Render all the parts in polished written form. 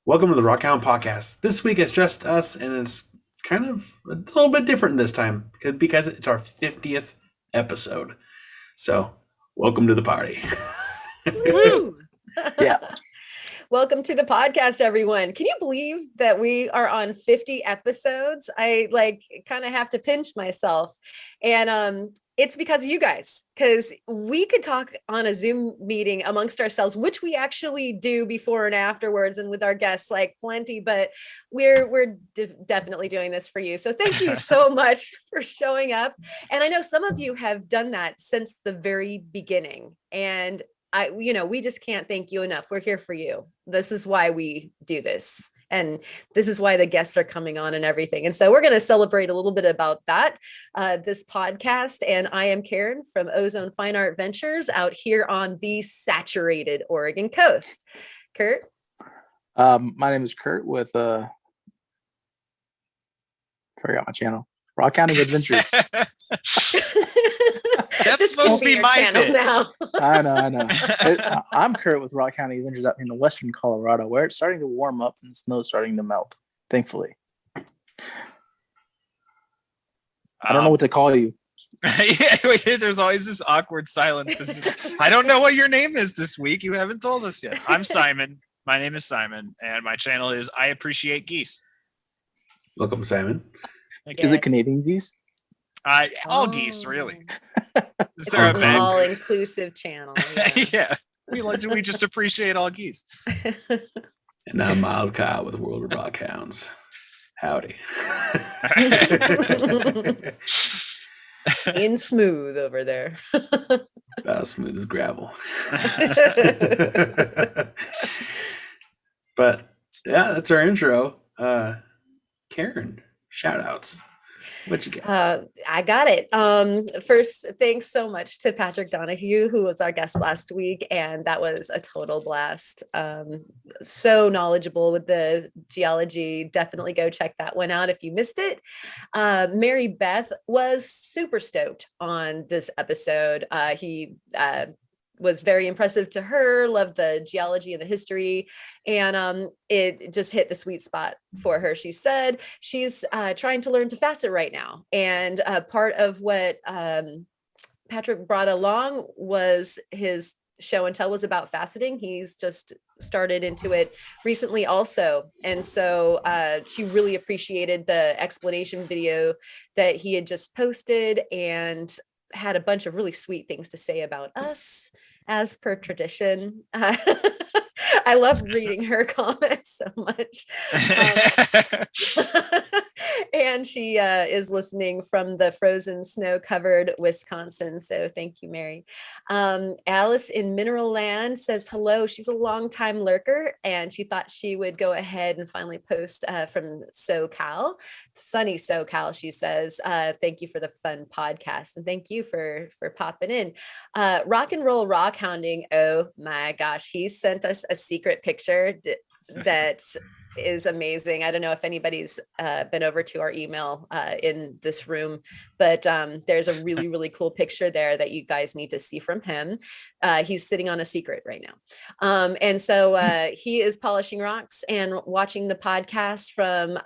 Welcome to the Rockhound Podcast. This week it's just us, and it's kind of a little bit different this time because it's our 50th episode. So, welcome to the party. Woo! Yeah. Welcome to the podcast, everyone. Can you believe that we are on 50 episodes? I kind of have to pinch myself. And it's because of you guys, because we could talk on a Zoom meeting amongst ourselves, which we actually do before and afterwards and with our guests like plenty, but we're definitely doing this for you. So thank you so much for showing up. And I know some of you have done that since the very beginning. And we just can't thank you enough. We're here for you. This is why we do this. And this is why the guests are coming on and everything. And so we're going to celebrate a little bit about that, this podcast. And I am Karen from Ozone Fine Art Ventures out here on the saturated Oregon coast. Kurt? My name is Kurt with, forgot my channel, Rock.Hounding.Adventures. That's supposed to be my channel bit. now. I know. I'm Kurt with Rock.Hounding.Adventures out in the western Colorado, where it's starting to warm up and the snow's starting to melt, thankfully. I don't know what to call you. Yeah, there's always this awkward silence. I don't know what your name is this week. You haven't told us yet. I'm Simon. My name is Simon, and my channel is I Appreciate Geese. Welcome, Simon. Is it Canadian geese? All geese, really. Is there a An big- all-inclusive channel. Yeah. We just appreciate all geese. And I'm Mild Kyle with World of Rock Hounds. Howdy. In smooth over there. About as smooth as gravel. But yeah, that's our intro. Karen, shout outs. What you got? I got it. First, thanks so much to Patrick Donahue, who was our guest last week, and that was a total blast. So knowledgeable with the geology. Definitely go check that one out if you missed it. Mary Beth was super stoked on this episode. He was very impressive to her, loved the geology and the history, and it just hit the sweet spot for her. She said she's trying to learn to facet right now, and part of what Patrick brought along was his show and tell was about faceting. He's just started into it recently also, and so she really appreciated the explanation video that he had just posted and had a bunch of really sweet things to say about us as per tradition. I love reading her comments so much. And she is listening from the frozen snow-covered Wisconsin. So thank you, Mary. Alice in Mineral Land says hello. She's a longtime lurker, and she thought she would go ahead and finally post from SoCal, sunny SoCal. She says, thank you for the fun podcast, and thank you for popping in. Rock and Roll Rock Hounding. Oh my gosh, he sent us a secret picture that is amazing. I don't know if anybody's been over to our email in this room, but there's a really, really cool picture there that you guys need to see from him. He's sitting on a secret right now. And so he is polishing rocks and watching the podcast from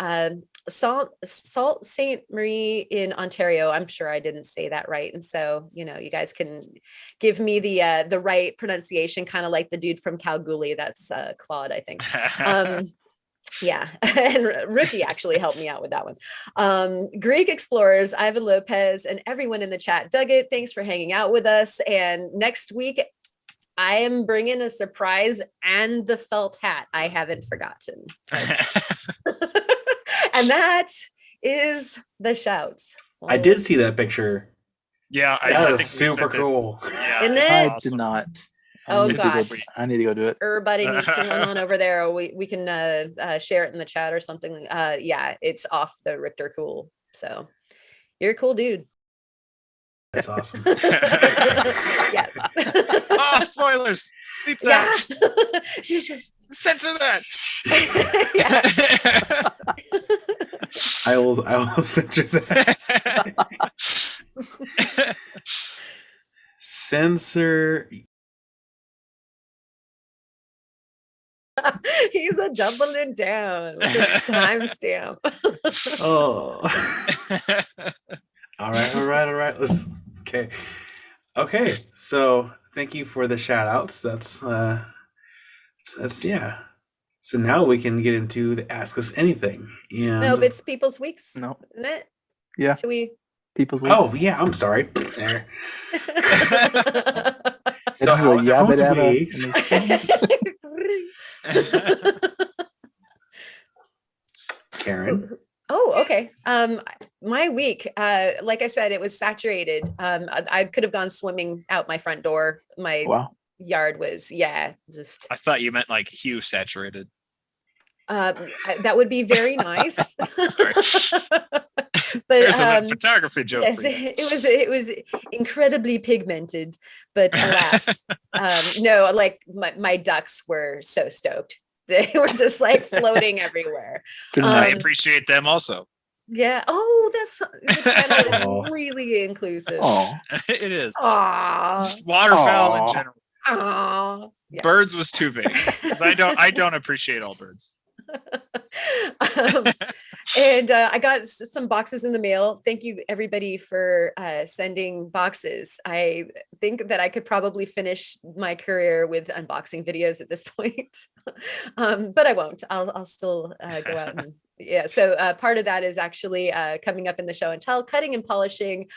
Sault Ste. Marie in Ontario. I'm sure I didn't say that right. And so, you guys can give me the right pronunciation, kind of like the dude from Kalgoorlie. That's Claude, I think. Yeah, and Ricky actually helped me out with that one. Greek Explorers, Ivan Lopez, and everyone in the chat dug it. Thanks for hanging out with us. And next week, I am bringing a surprise and the felt hat. I haven't forgotten. And that is the shouts. I did see that picture. Yeah, That I was think we super sent it. cool. Yeah, Isn't it's it? I awesome. did not. Oh, need to gosh. go- I need to go do it. Everybody needs to run on over there, or we can share it in the chat or something. Yeah, it's off the Richter cool. So you're a cool dude. That's awesome. Yeah. Oh, spoilers! Keep that. Yeah. Censor that. I will censor that. Censor. He's a doubling down with his timestamp. Oh. All right. Okay. So thank you for the shout outs. That's yeah. So now we can get into the Ask Us Anything. And No, but it's People's Weeks, No. isn't it? Yeah. Should we? People's Weeks. oh yeah, I'm sorry. There. It's So how was yabba everyone's dabba weeks? Karen. Oh, okay. My week, like I said, it was saturated. I could have gone swimming out my front door. My Wow. yard was, just I thought you meant like hue saturated. that would be very nice. Sorry. But There's a photography joke. yes, for you. it was incredibly pigmented, but alas, no, like my ducks were so stoked. They were just like floating everywhere. Can I imagine. appreciate them also. Yeah. Oh, the channel Aw. is really inclusive. Oh, It is. Aww. Just waterfowl in Aw. general. Aww. Yeah. Birds was too vague. 'Cause I don't appreciate all birds. And I got some boxes in the mail. Thank you everybody for sending boxes. I think that I could probably finish my career with unboxing videos at this point. But I won't. I'll still go out and yeah. So part of that is actually coming up in the show and tell, cutting and polishing.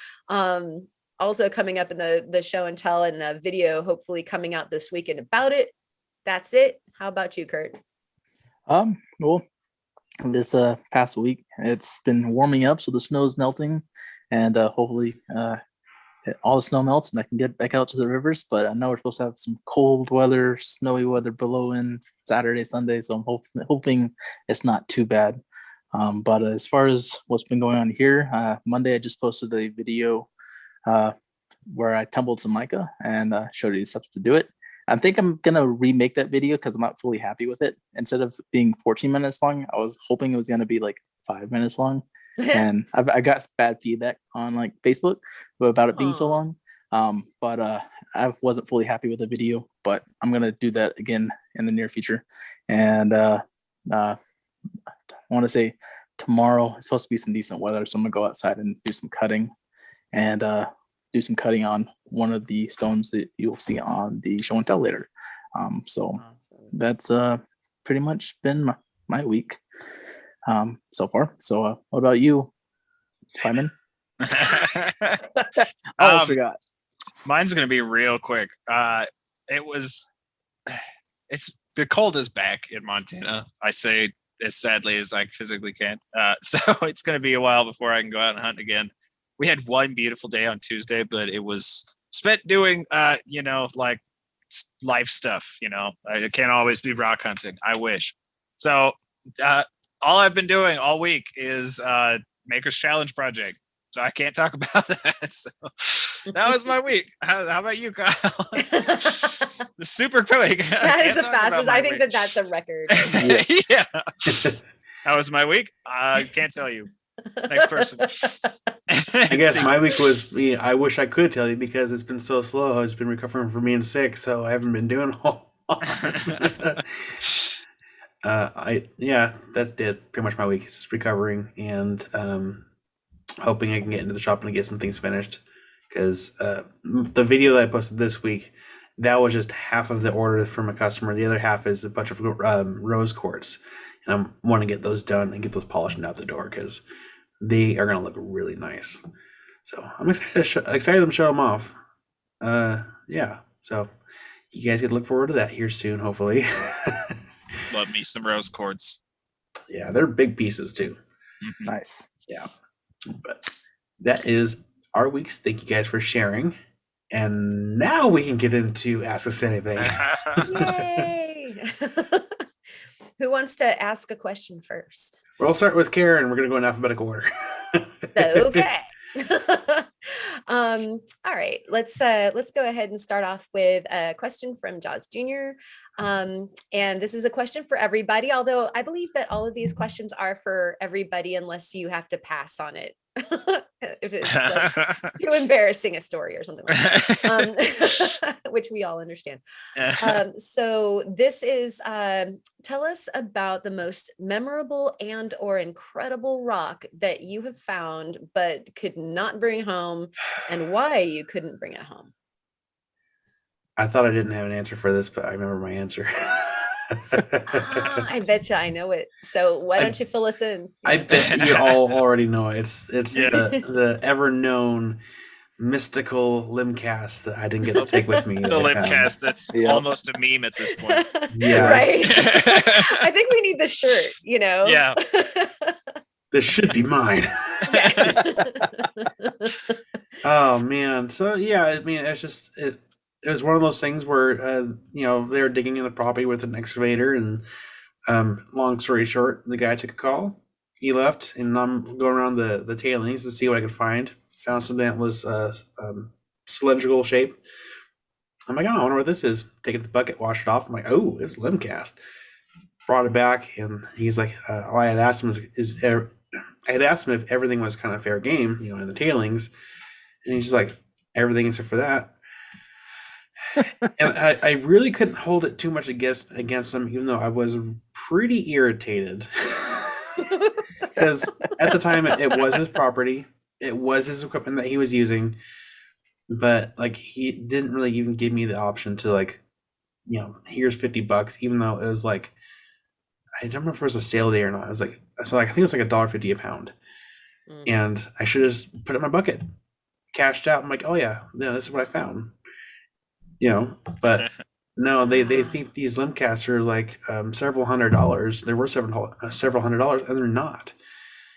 Also coming up in the show and tell, and a video hopefully coming out this weekend about it. That's it. How about you, Kurt? well, this past week it's been warming up, so the snow's melting, and hopefully all the snow melts and I can get back out to the rivers. But I know we're supposed to have some cold weather, snowy weather blowing Saturday, Sunday, so I'm hoping it's not too bad. But as far as what's been going on here, Monday I just posted a video where I tumbled some mica and showed you the steps to do it. I think I'm gonna remake that video because I'm not fully happy with it. Instead of being 14 minutes long, I was hoping it was gonna be like 5 minutes long. And I got bad feedback on like Facebook about it being so Aw. long. But I wasn't fully happy with the video. But I'm gonna do that again in the near future. And I want to say tomorrow it's supposed to be some decent weather, so I'm gonna go outside and do some cutting, and do some cutting on one of the stones that you'll see on the show and tell later. So that's pretty much been my week so far. So what about you, Simon? I almost forgot. Mine's gonna be real quick. It's the cold is back in Montana. I say as sadly as I physically can. So it's gonna be a while before I can go out and hunt again. We had one beautiful day on Tuesday, but it was spent doing like life stuff. It can't always be rock hunting. I wish. So all I've been doing all week is Maker's Challenge project. So I can't talk about that. So that was my week. How about you, Kyle? The super quick. That is the fastest. I think that's a record. Yeah. That was my week. I can't tell you. Next person. I guess my week was I wish I could tell you because it's been so slow. I've just been recovering from being sick, so I haven't been doing a whole lot. That's pretty much my week. Just recovering and hoping I can get into the shop and get some things finished. Because the video that I posted this week, that was just half of the order from a customer. The other half is a bunch of rose quartz, and I want to get those done and get those polished and out the door because they are going to look really nice. So I'm excited to show them off. So you guys get to look forward to that here soon, hopefully. Love me some rose quartz. Yeah, they're big pieces too. Mm-hmm. Nice. Yeah, but that is our weeks. Thank you guys for sharing. And now we can get into Ask Us Anything. Yay! Who wants to ask a question first? We'll start with Karen. We're going to go in alphabetical order. Okay. All right. Let's go ahead and start off with a question from Jaws Jr. And this is a question for everybody, although I believe that all of these questions are for everybody unless you have to pass on it if it's like too embarrassing a story or something like that, which we all understand. So this is, tell us about the most memorable and or incredible rock that you have found but could not bring home, and why you couldn't bring it home. I thought I didn't have an answer for this, but I remember my answer. I bet you I know it. So why don't you fill us in? I bet you all already know it. It's Yeah. the ever known mystical limb cast that I didn't get to take with me. The that I lip found. cast that's Yep. almost a meme at this point. Yeah. Right. I think we need the shirt, you know? Yeah. This should be mine. Oh man. So yeah, I mean, it's just it was one of those things where they were digging in the property with an excavator, and long story short, the guy took a call. He left, and I'm going around the tailings to see what I could find. Found something that was cylindrical shape. I'm like, oh, I wonder what this is. Take it to the bucket, wash it off. I'm like, oh, it's limb cast. Brought it back, and he's like, I had asked him I had asked him if everything was kind of fair game, in the tailings, and he's just like, everything except for that. And I really couldn't hold it too much against him, even though I was pretty irritated. Because at the time, it was his property. It was his equipment that he was using. But, he didn't really even give me the option to, here's $50, even though it was, I don't remember if it was a sale day or not. It was, I think it was, $1.50 a pound. And I should have just put it in my bucket. Cashed out. I'm like, oh, yeah, this is what I found. But no, they think these limb casts are several $100s. There were several $100s, and they're not.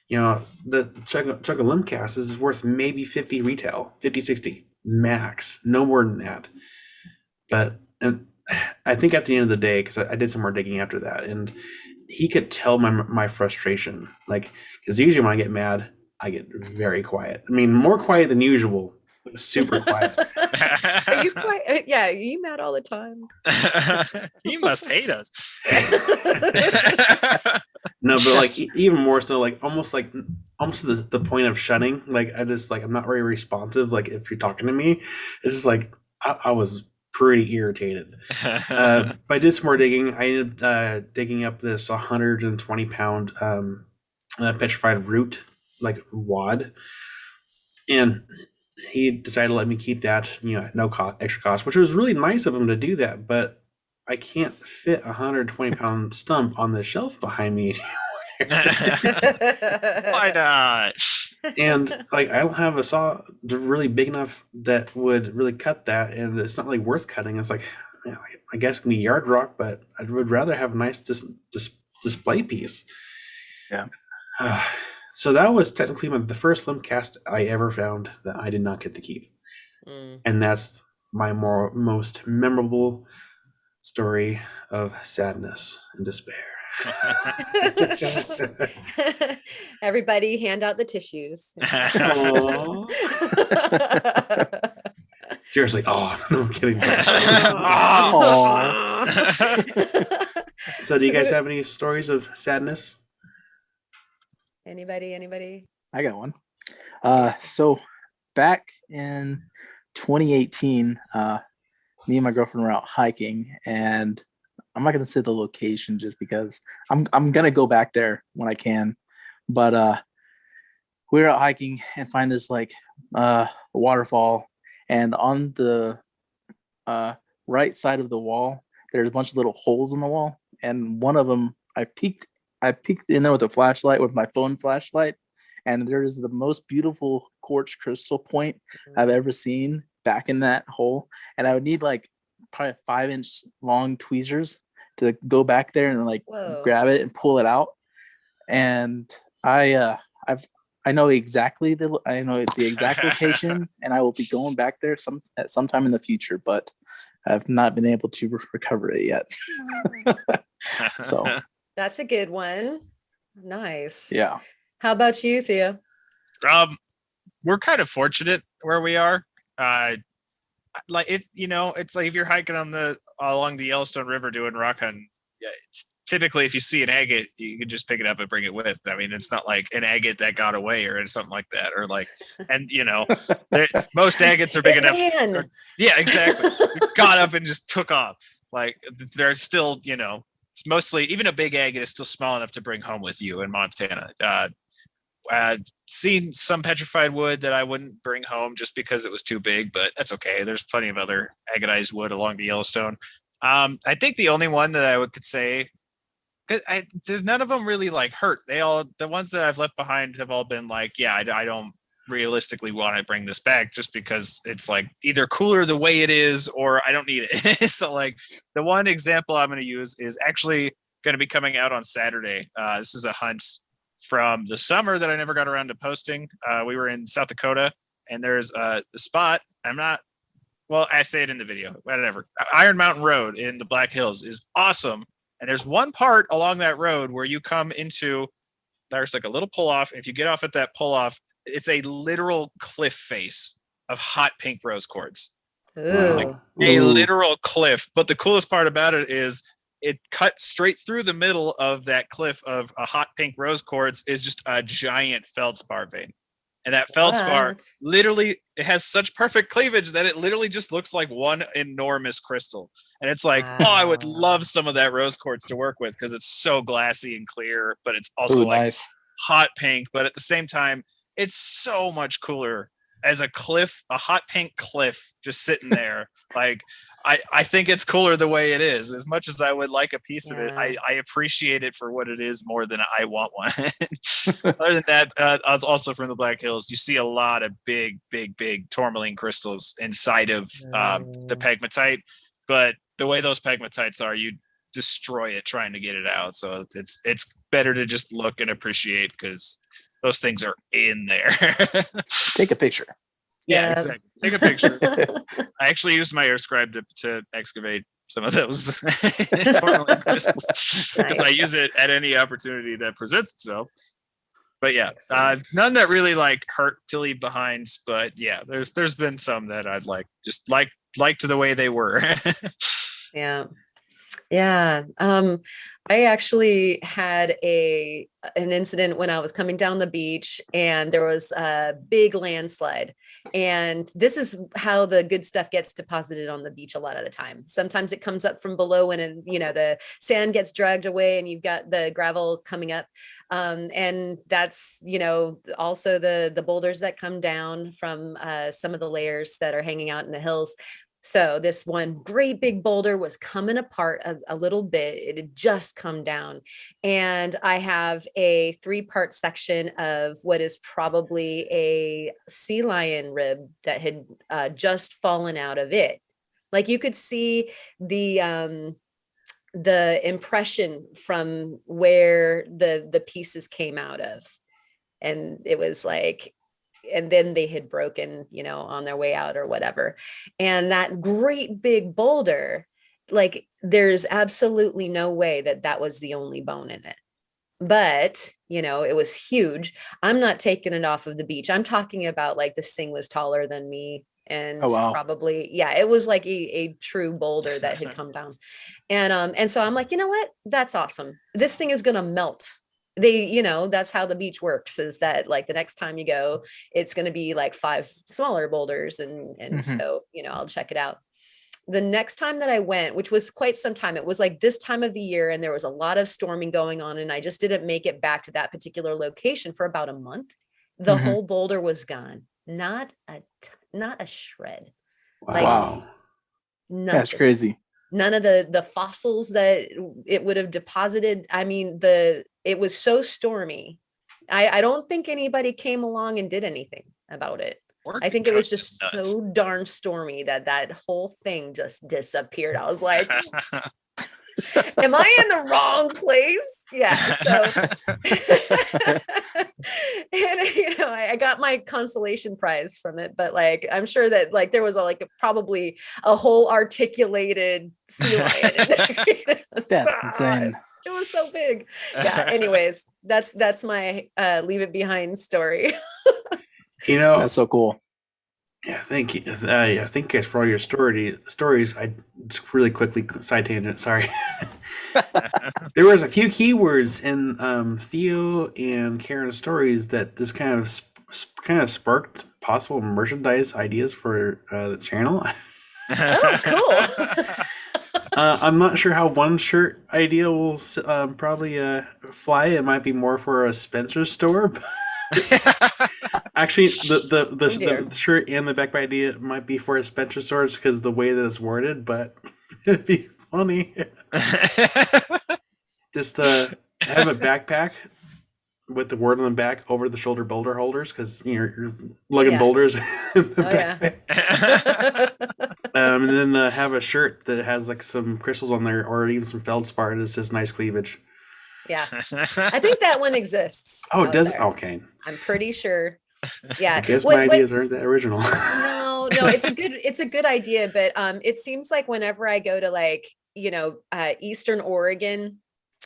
The chunk of limb cast is worth maybe 50 retail, 50, 60 max, no more than that. And I think at the end of the day, because I did some more digging after that, and he could tell my frustration, because usually when I get mad, I get very quiet. I mean, more quiet than usual. Super quiet. Are you quiet? Yeah, are you mad all the time? You must hate us. No, but even more so, almost to the point of shutting. I just I'm not very responsive. If you're talking to me, it's just I was pretty irritated. But I did some more digging. I ended up digging up this 120-pound petrified root wad, and he decided to let me keep that, at no extra cost, which was really nice of him to do that. But I can't fit a 120-pound stump on the shelf behind me. Why not? And I don't have a saw really big enough that would really cut that, and it's not worth cutting. It's I guess it can be yard rock, but I would rather have a nice display piece. Yeah. So that was technically the first limb cast I ever found that I did not get to keep. And that's my most memorable story of sadness and despair. Everybody hand out the tissues. Seriously, no, I'm kidding. So do you guys have any stories of sadness? Anybody? I got one. So back in 2018, me and my girlfriend were out hiking, and I'm not gonna say the location just because I'm gonna go back there when I can. But we were out hiking and find this waterfall, and on the right side of the wall, there's a bunch of little holes in the wall, and one of them I peeked in there with a flashlight, with my phone flashlight, and there's the most beautiful quartz crystal point I've ever seen back in that hole. And I would need probably 5-inch long tweezers to go back there and grab it and pull it out. And I know exactly the exact location, and I will be going back there at some time in the future, but I've not been able to recover it yet. So that's a good one. Nice. Yeah. How about you, Theo? We're kind of fortunate where we are. It's if you're hiking along the Yellowstone River doing rock hunting, typically if you see an agate, you can just pick it up and bring it with. I mean, it's not like an agate that got away or something like that, or like, and most agates are big enough. Yeah, exactly. Got up and just took off. Like they're still, it's mostly, even a big agate is still small enough to bring home with you in Montana. Seen some petrified wood that I wouldn't bring home just because it was too big, but that's okay. There's plenty of other agatized wood along the Yellowstone. I think the only one that I could say, there's none of them really like hurt. The ones that I've left behind have all been like, yeah, I don't realistically want to bring this back just because it's like either cooler the way it is or I don't need it. So like the one example I'm going to use is actually going to be coming out on Saturday. This is a hunt from the summer that I never got around to posting. We were in South Dakota, and there's a spot. I say it in the video, whatever. Iron Mountain Road in the Black Hills is awesome. And there's one part along that road where you come into, there's like a little pull off. And if you get off at that pull off, it's a literal cliff face of hot pink rose quartz. Ooh. Like a literal cliff. But the coolest part about it is it cut straight through the middle of that cliff of a hot pink rose quartz is just a giant feldspar vein. And that feldspar literally, it has such perfect cleavage that it literally just looks like one enormous crystal. And it's like, I would love some of that rose quartz to work with because it's so glassy and clear, but it's also nice. Hot pink. But at the same time, it's so much cooler as a cliff, a hot pink cliff just sitting there. Like, I think it's cooler the way it is. As much as I would like a piece of it, I appreciate it for what it is more than I want one. Other than that, also from the Black Hills, you see a lot of big tourmaline crystals inside of the pegmatite. But the way those pegmatites are, you destroy it trying to get it out. So it's better to just look and appreciate because those things are in there. Take a picture. Yeah, exactly. Take a picture. I actually used my air scribe to excavate some of those tourmaline crystals because I use it at any opportunity that presents itself. But yeah, none that really like hurt to leave behind. But yeah, there's been some that I'd just liked the way they were. Yeah. I actually had an incident when I was coming down the beach and there was a big landslide. And this is how the good stuff gets deposited on the beach a lot of the time. Sometimes it comes up from below and the sand gets dragged away and you've got the gravel coming up. And that's, also the boulders that come down from some of the layers that are hanging out in the hills. So this one great big boulder was coming apart a little bit. It had just come down. And I have a 3-part section of what is probably a sea lion rib that had just fallen out of it. Like you could see the impression from where the pieces came out of. And it was like, and then they had broken, on their way out or whatever. And that great big boulder, like there's absolutely no way that was the only bone in it. But, it was huge. I'm not taking it off of the beach. I'm talking about like this thing was taller than me. And probably, it was like a true boulder that had come down. And so I'm like, you know what? That's awesome. This thing is going to melt. That's how the beach works, is that like the next time you go, it's going to be like 5 smaller boulders. And so, I'll check it out. The next time that I went, which was quite some time, it was like this time of the year and there was a lot of storming going on. And I just didn't make it back to that particular location for about a month. The whole boulder was gone. Not a shred. Wow. That's crazy. None of the fossils that it would have deposited. I mean, it was so stormy. I don't think anybody came along and did anything about it. I think it was just so darn stormy that whole thing just disappeared. I was like, am I in the wrong place? Yeah. So, and I got my consolation prize from it, but like, I'm sure that like there was probably a whole articulated sea lion. That's insane. It was so big. Yeah. Anyways, that's my leave it behind story. That's so cool. Yeah, thank you. Yeah, thank you guys for all your stories. I just really quickly side tangent. Sorry. There was a few keywords in Theo and Karen's stories that just kind of sparked possible merchandise ideas for the channel. Oh, cool. I'm not sure how one shirt idea will probably fly. It might be more for a Spencer store. Actually, Oh, dear. the shirt and the back idea might be for a Spencer store because of the way that it's worded. But it'd be funny just have a backpack with the word on the back over the shoulder boulder holders because you're lugging Yeah. boulders in the Oh, yeah. backpack. And then have a shirt that has like some crystals on there or even some feldspar and it says nice cleavage. Yeah. I think that one exists. Oh, it out does? there. Okay. I'm pretty sure. Yeah. I guess my ideas aren't that original. No, it's a good idea, but it seems like whenever I go to like, Eastern Oregon,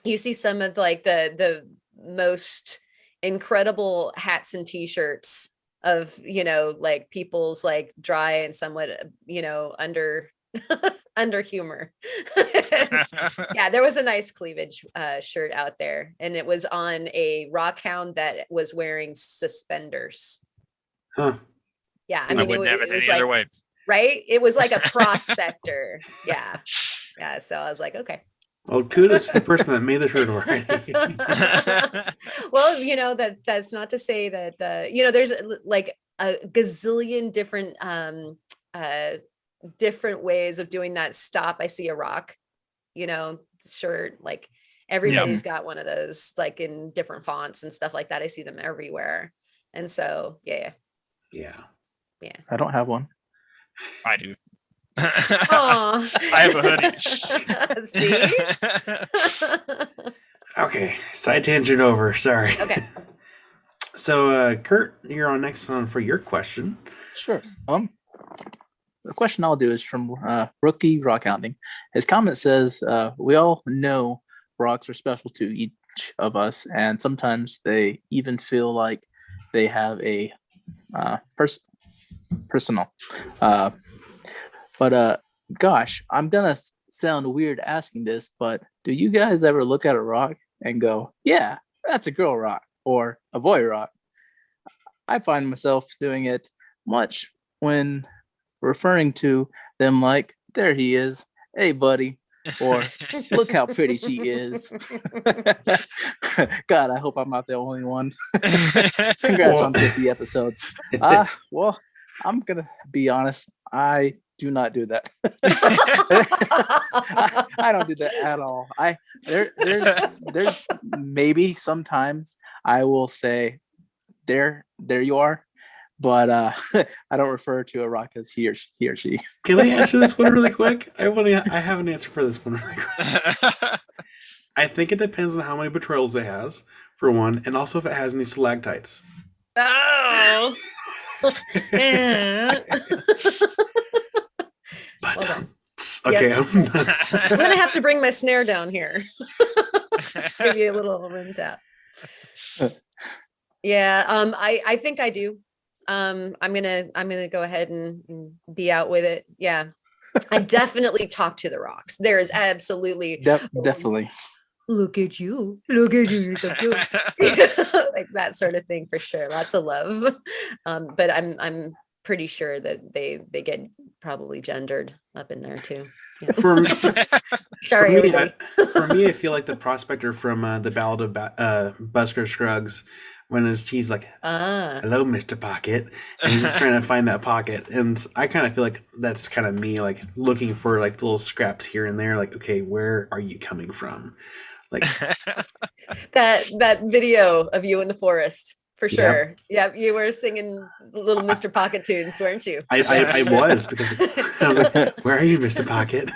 you see some of like the most incredible hats and t-shirts of, like people's like dry and somewhat, under under humor. Yeah, there was a nice cleavage shirt out there, and it was on a rockhound that was wearing suspenders. Huh. Yeah, I I mean, wouldn't have it was any like, other way. right? It was like a prospector. Yeah. Yeah. So I was like, okay. Well, kudos to the person that made the shirt already. Well, that's not to say that there's like a gazillion different ways of doing that. Stop, I see a rock, shirt. Like everybody's got one of those, like in different fonts and stuff like that. I see them everywhere. And so, yeah. I don't have one. I do. Aw. I have a hoodie. See? Okay, side tangent over. Sorry. Okay. So, Kurt, you're on next on for your question. Sure. The question I'll do is from Rookie Rockhounding. His comment says, "We all know rocks are special to each of us, and sometimes they even feel like they have a personal. But gosh, I'm gonna sound weird asking this, but do you guys ever look at a rock and go, yeah, that's a girl rock or a boy rock? I find myself doing it much when referring to them like, there he is, hey buddy, or look how pretty she is. God, I hope I'm not the only one. Congrats on 50 episodes. Well, I'm gonna be honest, I do not do that. I don't do that at all. There's maybe sometimes I will say, there you are, but I don't refer to a rock as he or she. Can I answer this one really quick? I have an answer for this one really quick. I think it depends on how many betrayals it has, for one, and also if it has any stalactites. Oh. But Well okay, Yep. I'm gonna have to bring my snare down here. Give you a little rim tap. Yeah, I think I do. I'm gonna go ahead and be out with it. Yeah, I definitely talk to the rocks. There is absolutely Definitely. Look at you, you're so cute. Like that sort of thing for sure. Lots of love. But I'm pretty sure that they get probably gendered up in there too. Yeah. Sorry, everybody. For me, I feel like the prospector from the Ballad of Busker Scruggs, when he's like, "Hello, Mr. Pocket," and he's trying to find that pocket, and I kind of feel like that's kind of me, like looking for like little scraps here and there, like, okay, where are you coming from? Like that video of you in the forest. For sure. Yeah, you were singing little Mr. Pocket tunes, weren't you? I was, because I was like, "Where are you, Mr. Pocket?"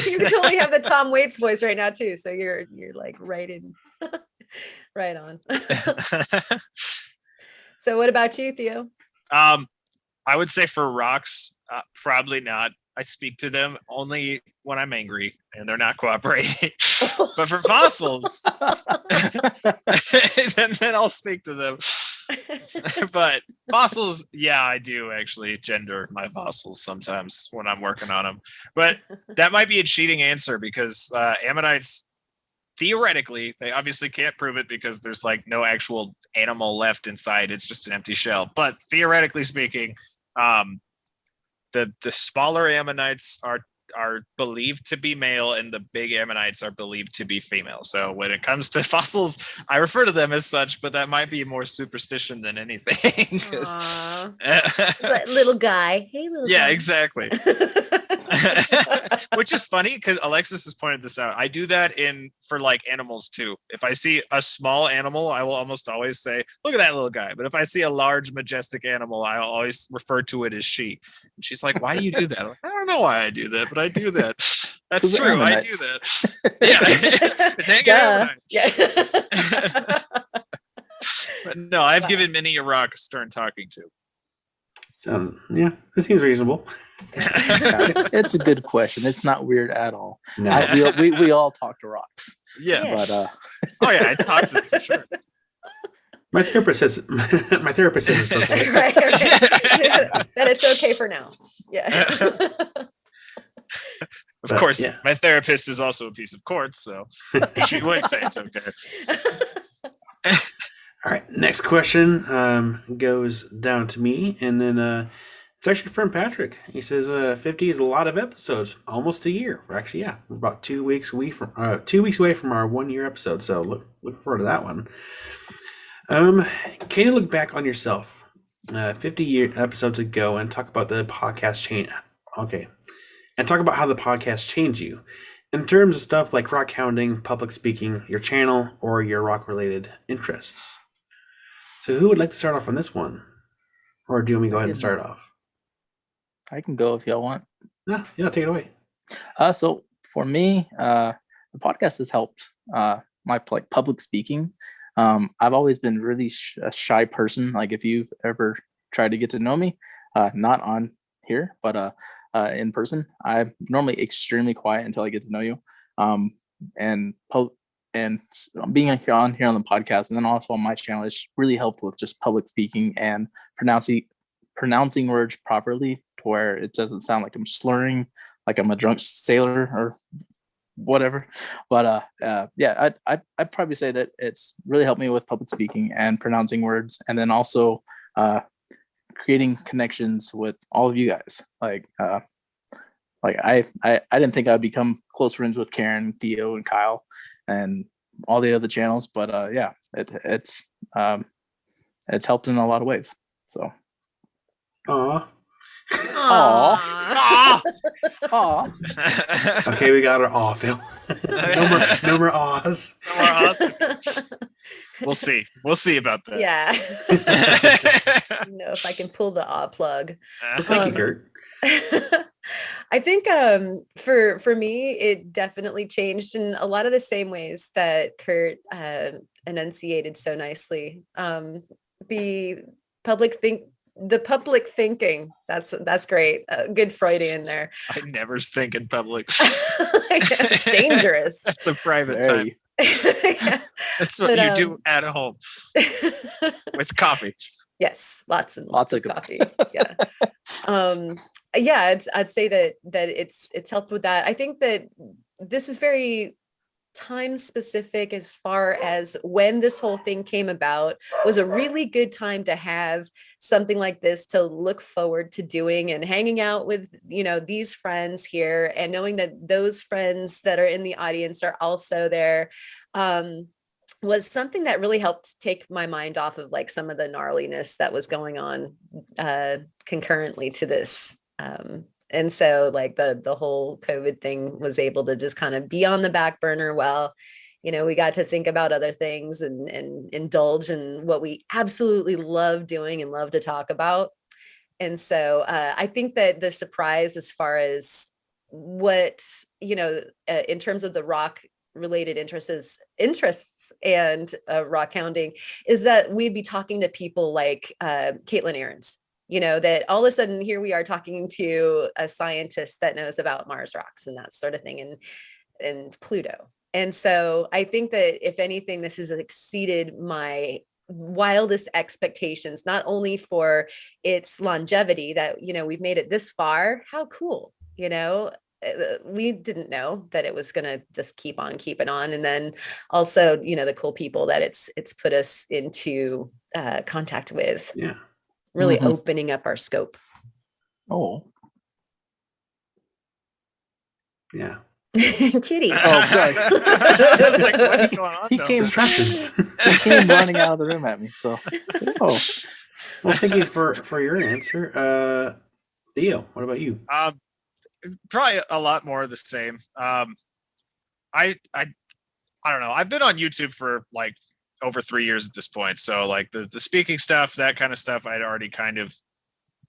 You totally have the Tom Waits voice right now too. So you're like right on. So what about you, Theo? I would say for rocks, probably not. I speak to them only when I'm angry and they're not cooperating. But for fossils, then I'll speak to them. But fossils, yeah, I do actually gender my fossils sometimes when I'm working on them. But that might be a cheating answer because ammonites, theoretically, they obviously can't prove it because there's like no actual animal left inside. It's just an empty shell. But theoretically speaking, the smaller ammonites are believed to be male and the big ammonites are believed to be female. So when it comes to fossils, I refer to them as such, but that might be more superstition than anything. That little guy. Hey, little guy. Yeah, exactly. Which is funny because Alexis has pointed this out. I do that for like animals too. If I see a small animal, I will almost always say, look at that little guy. But if I see a large, majestic animal, I'll always refer to it as she. And she's like, why do you do that? I'm like, I don't know why I do that, but I do that. That's true. I do that. Yeah. It's hanging out. Yeah. But no, I've given many a rock a stern talking to. So yeah, this seems reasonable. It's a good question. It's not weird at all. No. We all talk to rocks. Yeah. But oh yeah, I talk to them for sure. My therapist says it's okay. right. That it's okay for now. Yeah. Of course, my therapist is also a piece of quartz, so she would say it's okay. All right, next question goes down to me, and then it's actually from Patrick. He says 50 is a lot of episodes, almost a year. We're actually, we're about 2 weeks away from 2 weeks away from our 1 year episode. So look forward to that one. Can you look back on yourself 50 episodes ago and talk about the podcast change? Okay, and talk about how the podcast changed you in terms of stuff like rock hounding, public speaking, your channel, or your rock related interests. So who would like to start off on this one? Or do you want me to go ahead and start off? I can go if y'all want. Yeah, take it away. So for me, the podcast has helped my like public speaking. I've always been really a shy person. Like if you've ever tried to get to know me, not on here, but in person, I'm normally extremely quiet until I get to know you. And being here on the podcast, and then also on my channel, it's really helped with just public speaking and pronouncing words properly, to where it doesn't sound like I'm slurring, like I'm a drunk sailor or whatever. But I'd probably say that it's really helped me with public speaking and pronouncing words, and then also creating connections with all of you guys. Like I didn't think I'd become close friends with Karen, Theo, and Kyle, and all the other channels, but it's helped in a lot of ways. So, Aww. Okay, we got our aw, Phil. no more awes. No more awes. We'll see about that. Yeah. I don't know if I can pull the aw plug. Well, thank you, Kurt. I think for me, it definitely changed in a lot of the same ways that Kurt enunciated so nicely. The public thinking, that's great. Good Freudian there. I never think in public. It's dangerous. That's a private time. Yeah. That's what you do at home with coffee. Yes, lots of coffee. Yeah. I'd say that it's helped with that. I think that this is very time specific as far as when this whole thing came about. Was a really good time to have something like this to look forward to doing and hanging out with, these friends here, and knowing that those friends that are in the audience are also there. Was something that really helped take my mind off of like some of the gnarliness that was going on concurrently to this. And so like the whole COVID thing was able to just kind of be on the back burner while, we got to think about other things and indulge in what we absolutely love doing and love to talk about. And so I think that the surprise as far as what, in terms of the rock related interests and rock hounding, is that we'd be talking to people like Caitlin Ahrens, that all of a sudden here we are talking to a scientist that knows about Mars rocks and that sort of thing, and Pluto. And so I think that if anything, this has exceeded my wildest expectations, not only for its longevity that, you know, we've made it this far. How cool, you know? We didn't know that it was going to just keep on keeping on. And then also, you know, the cool people that it's put us into contact with, Yeah. really Mhm. opening up our scope. Oh, Yeah. Kitty. Oh, sorry. I was like, what is going on? He though? came- Distractions. he came running out of the room at me. So, oh, Well, thank you for your answer. Theo, what about you? Probably a lot more of the same. I don't know. I've been on YouTube for like over 3 years at this point. So like the speaking stuff, that kind of stuff, I'd already kind of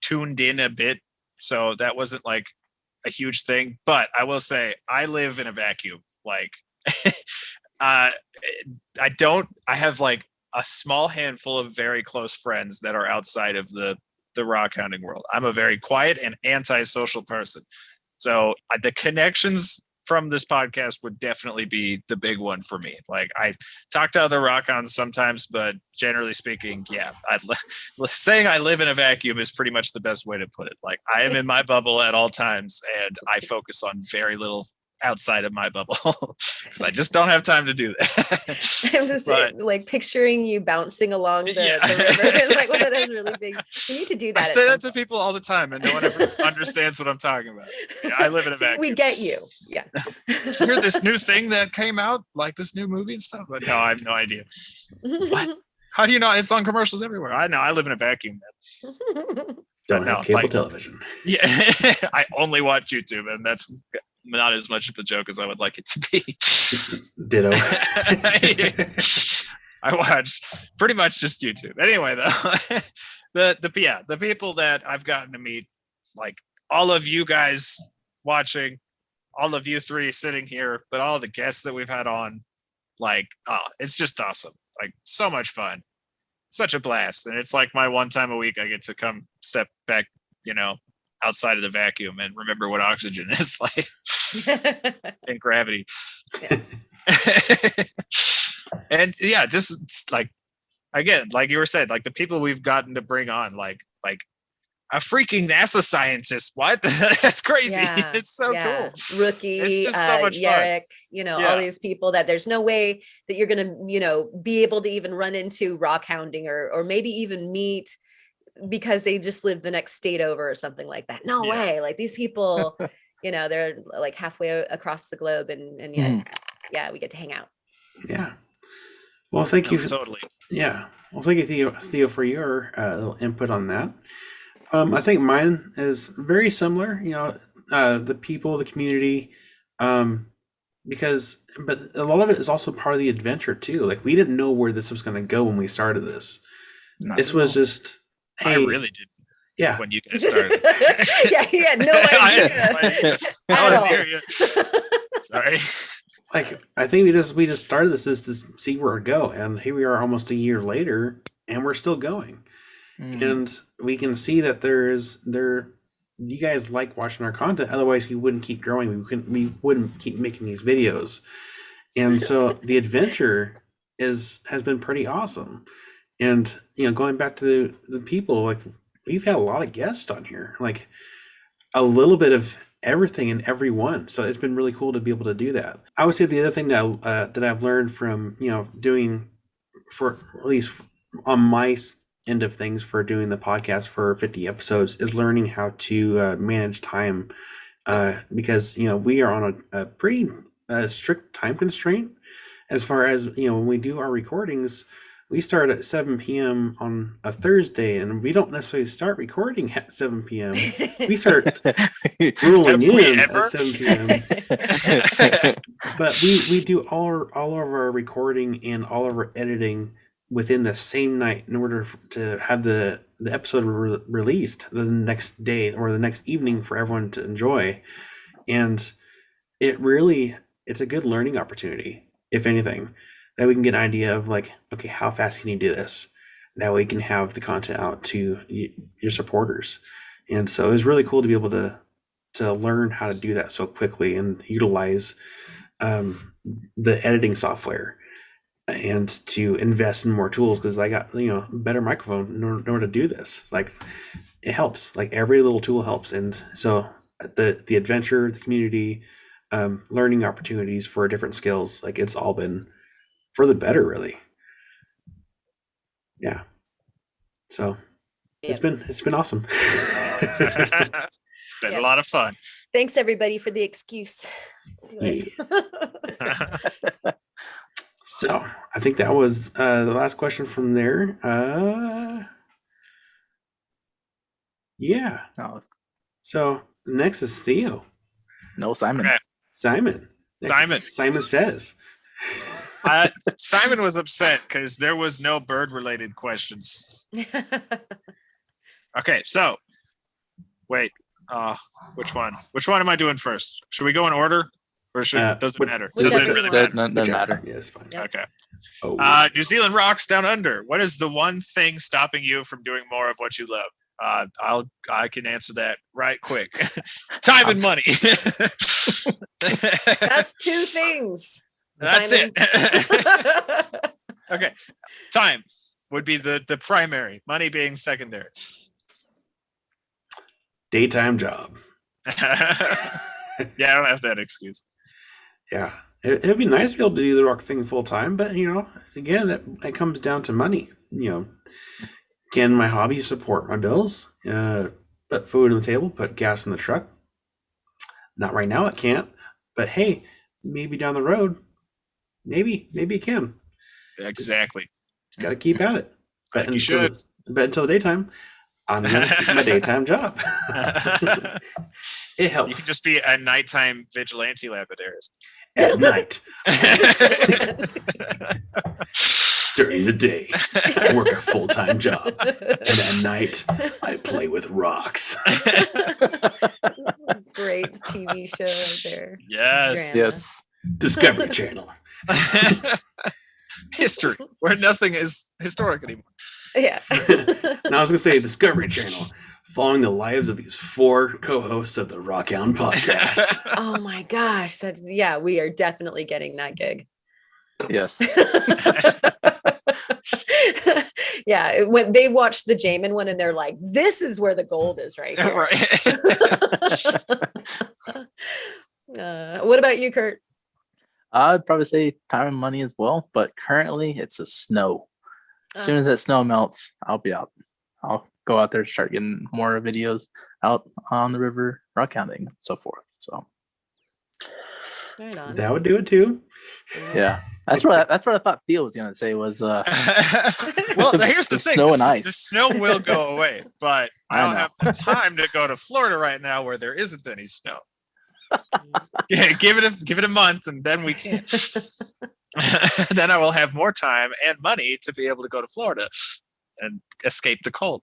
tuned in a bit. So that wasn't like a huge thing. But I will say I live in a vacuum. Like I have like a small handful of very close friends that are outside of the rock hounding world. I'm a very quiet and antisocial person. So the connections from this podcast would definitely be the big one for me. Like I talk to other rock hounds sometimes, but generally speaking, yeah, saying I live in a vacuum is pretty much the best way to put it. Like I am in my bubble at all times and I focus on very little outside of my bubble because I just don't have time to do that. I'm just like picturing you bouncing along the river. And like one of those really big. You need to do that. I say that to people all the time, and no one ever understands what I'm talking about. Yeah, I live in a vacuum. We get you. Yeah. Did you hear this new thing that came out, like this new movie and stuff? But no, I have no idea. What? How do you know? It's on commercials everywhere. I know. I live in a vacuum. Don't have cable television. Yeah, I only watch YouTube, and that's not as much of a joke as I would like it to be. Ditto. I watch pretty much just YouTube. Anyway, though, the people that I've gotten to meet, like all of you guys watching, all of you three sitting here, but all the guests that we've had on, like, it's just awesome. Like so much fun, such a blast, and it's like my one time a week I get to come step back, you know, outside of the vacuum and remember what oxygen is like and gravity. Yeah. And yeah, just like, again, like you were saying, like the people we've gotten to bring on, like a freaking NASA scientist. What? That's crazy. Yeah, It's so cool. Rookie, It's just so much Yarrick, fun. you know, all these people that there's no way that you're going to, you know, be able to even run into rock hounding or maybe even meet because they just live the next state over or something like that. No way. Like these people, you know, they're like halfway across the globe and yet, yeah, we get to hang out. Yeah. Well, thank you. Totally. Yeah. Well, thank you, Theo, for your little input on that. I think mine is very similar. You know, the people, the community, but a lot of it is also part of the adventure too. Like we didn't know where this was going to go when we started this. This was just. Hey, I really did. Yeah. When you guys started. Yeah, he had no idea. I wasn't here yet. Sorry. Like I think we just started this just to see where it go, and here we are almost a year later, and we're still going. And we can see that you guys like watching our content. Otherwise, we wouldn't keep growing. We wouldn't keep making these videos. And so the adventure has been pretty awesome. And you know, going back to the people, like we've had a lot of guests on here, like a little bit of everything and everyone. So it's been really cool to be able to do that. I would say the other thing that I've learned from, you know, doing, for at least on my end of things, for doing the podcast for 50 episodes, is learning how to manage time, because you know we are on a pretty strict time constraint as far as, you know, when we do our recordings. We start at 7 p.m. on a Thursday, and we don't necessarily start recording at 7 p.m. We start rolling in at 7 p.m. But we do all of our recording and all of our editing within the same night in order to have the episode released the next day or the next evening for everyone to enjoy. And it's a good learning opportunity, if anything, that we can get an idea of like, okay, how fast can you do this? That way you can have the content out to your supporters. And so it was really cool to be able to learn how to do that so quickly and utilize the editing software. and to invest in more tools because I got a better microphone in order to do this. Like it helps. Like every little tool helps, and so the adventure, the community, learning opportunities for different skills, like it's all been for the better, really. Yeah. So Yeah. it's been awesome. It's been a lot of fun. Thanks everybody for the excuse. Yeah. So I think that was the last question from there. Yeah. No, So next is Theo. no, Simon. Okay. Simon. Next is Simon Says. Simon was upset because there was no bird-related questions. Okay, so wait. Which one? Which one am I doing first? Should we go in order, or does it matter? Does it really matter? Doesn't matter. Yeah, it's fine. Yep. Okay. Oh. New Zealand rocks down under. What is the one thing stopping you from doing more of what you love? I can answer that right quick. Time and money. That's two things. That's Simon. it. Okay. Time would be the primary, money being secondary. Daytime job. Yeah, I don't have that excuse. Yeah. It'd be nice to be able to do the rock thing full time, but again, that comes down to money. Can my hobby support my bills? Put food on the table, put gas in the truck? Not right now, it can't. But hey, maybe down the road, maybe it can. Exactly. Just got to keep at it. But You should. Until the daytime, I'm going to keep my daytime job. It helps. You can just be a nighttime vigilante lapidarius. At night. During the day, I work a full-time job. And at night, I play with rocks. Great TV show right there. Yes. Drama. Yes. Discovery Channel. History, where nothing is historic anymore. Yeah. Now I was going to say Discovery Channel, following the lives of these 4 co-hosts of the Rockhound Podcast. Oh my gosh. We are definitely getting that gig. Yes. Yeah. When they watch the Jamin one and they're like, this is where the gold is right here. Right. What about you, Kurt? I'd probably say time and money as well, but currently it's a snow. As soon as that snow melts, I'll be out. I'll go out there, start getting more videos out on the river, rock hounding, and so forth. So Right on. That would do it too. yeah, that's what I thought Theo was gonna say was Well, here's the thing: snow and ice. The snow will go away, but I don't know. have the time to go to Florida right now, where there isn't any snow. Yeah, give it a month, and then we can. Then I will have more time and money to be able to go to Florida and escape the cold.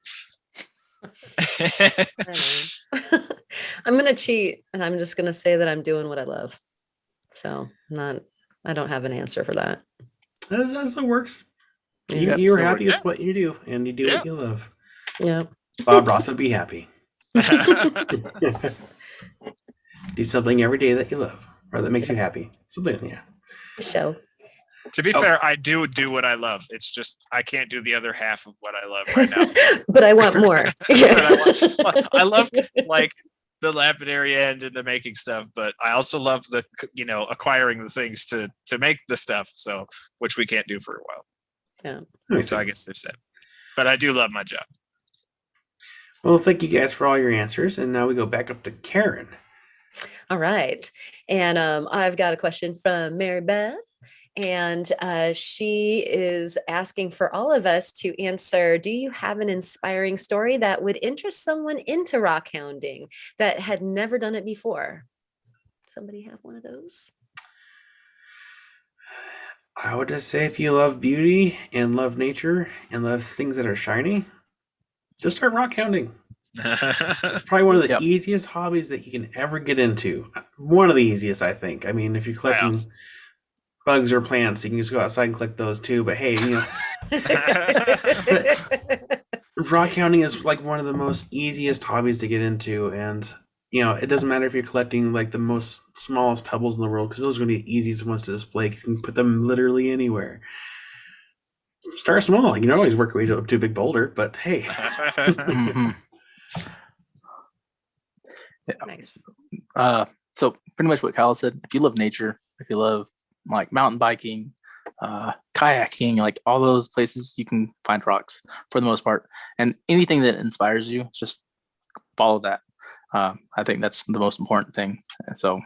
I'm gonna cheat and I'm just gonna say that I'm doing what I love. So I don't have an answer for that. That's what works. Yeah. You're so happy works. with what you do, and you do what you love. Yeah. Bob Ross would be happy. Do something every day that you love, or that makes you happy. Something, yeah. Show. To be fair, I do what I love. It's just I can't do the other half of what I love right now. But I want more. But I love like the lapidary end and the making stuff, but I also love the acquiring the things to make the stuff. So which we can't do for a while. Yeah. That makes So I sense. guess they've said. But I do love my job. Well, thank you guys for all your answers, and now we go back up to Karen. All right. And I've got a question from Mary Beth. And she is asking for all of us to answer, do you have an inspiring story that would interest someone into rock hounding that had never done it before? Somebody have one of those? I would just say if you love beauty and love nature and love things that are shiny, just start rock hounding. It's probably one of the Yep. easiest hobbies that you can ever get into. One of the easiest, I think. I mean, if you're collecting bugs or plants, you can just go outside and collect those too. But hey, rock hounding is like one of the most easiest hobbies to get into, and it doesn't matter if you're collecting like the most smallest pebbles in the world, because those are going to be the easiest ones to display. You can put them literally anywhere. Start small. You can always work your way up to a big boulder, but hey. Mhm. Yeah. Nice. So pretty much what Kyle said. If you love nature, if you love like mountain biking, kayaking, like all those places, you can find rocks for the most part. And anything that inspires you, just follow that. I think that's the most important thing. And so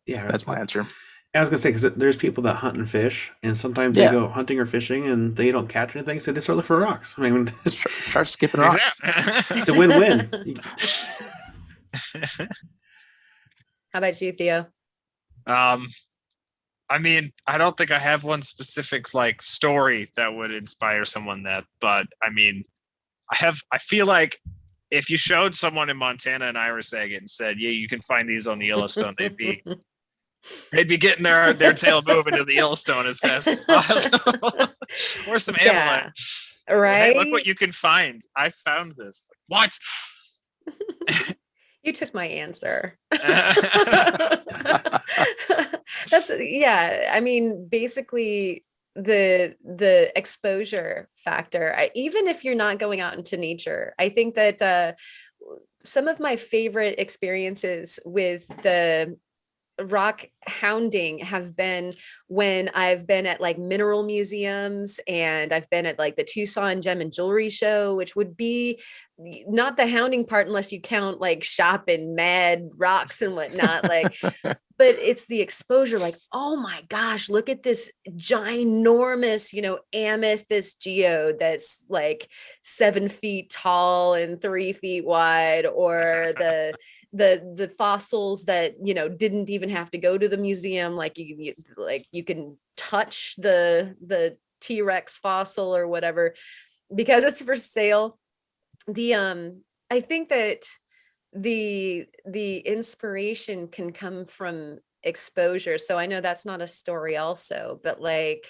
Yeah, that's my answer. I was gonna say, because there's people that hunt and fish, and sometimes they go hunting or fishing and they don't catch anything, so they start looking for rocks. I mean, Start skipping rocks. it's a win-win. How about you, Theo? I mean, I don't think I have one specific like story that would inspire someone but I mean, I feel like if you showed someone in Montana an iris agate and said, yeah, you can find these on the Yellowstone, they'd be getting their tail moving to the Yellowstone as fast as possible. Or some abalone. Right? Hey, look what you can find. I found this. What? You took my answer. That's I mean, basically the exposure factor. Even if you're not going out into nature, I think that some of my favorite experiences with the rock hounding have been when I've been at like mineral museums, and I've been at like the Tucson Gem and Jewelry Show, which would be not the hounding part unless you count like shopping mad rocks and whatnot, like but it's the exposure, like, oh my gosh, look at this ginormous, amethyst geode that's like 7 feet tall and 3 feet wide, or the fossils that didn't even have to go to the museum, like you can touch the T-Rex fossil or whatever because it's for sale. I think that the inspiration can come from exposure. So I know that's not a story also, but like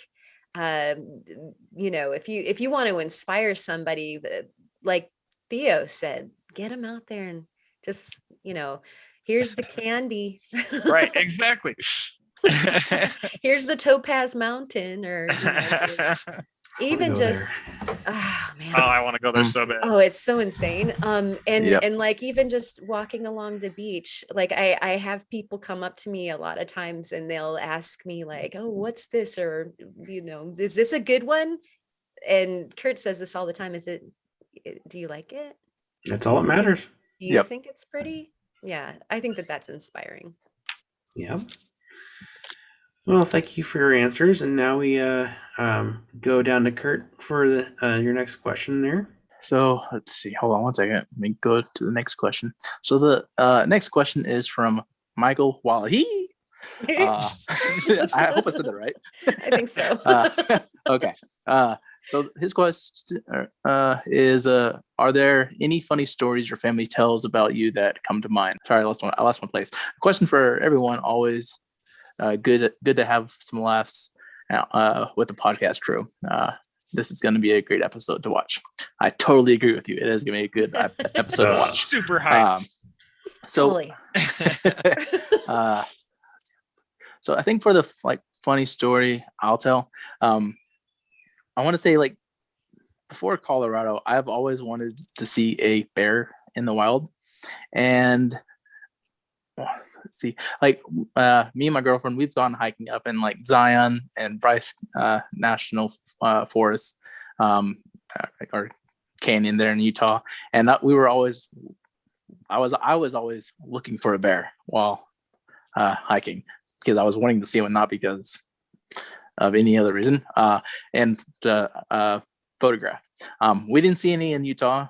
if you want to inspire somebody, like Theo said, get them out there and just here's the candy. Right, exactly. Here's the Topaz Mountain, or even just man. Oh, I want to go there so bad. Oh, it's so insane. And like even just walking along the beach, like I have people come up to me a lot of times and they'll ask me like, oh, what's this? Or, is this a good one? And Kurt says this all the time. Do you like it? That's all that matters. Do you think it's pretty? Yeah, I think that's inspiring. Yeah. Well, thank you for your answers, and now we go down to Kurt for your next question there. So let's see. Hold on one second. Let me go to the next question. So the next question is from Michael Wallahy. I hope I said that right. I think so. Okay. So his question is: are there any funny stories your family tells about you that come to mind? Sorry, I lost my place. Question for everyone. Always good to have some laughs with the podcast crew. This is going to be a great episode to watch. I totally agree with you. It is going to be a good episode to watch. Super high. So I think for the funny story I'll tell, I want to say before Colorado, I've always wanted to see a bear in the wild. And let's see, me and my girlfriend, we've gone hiking up in Zion and Bryce National Forest, our canyon there in Utah. And I was always looking for a bear while hiking, because I was wanting to see one, not because of any other reason. And photograph. We didn't see any in Utah.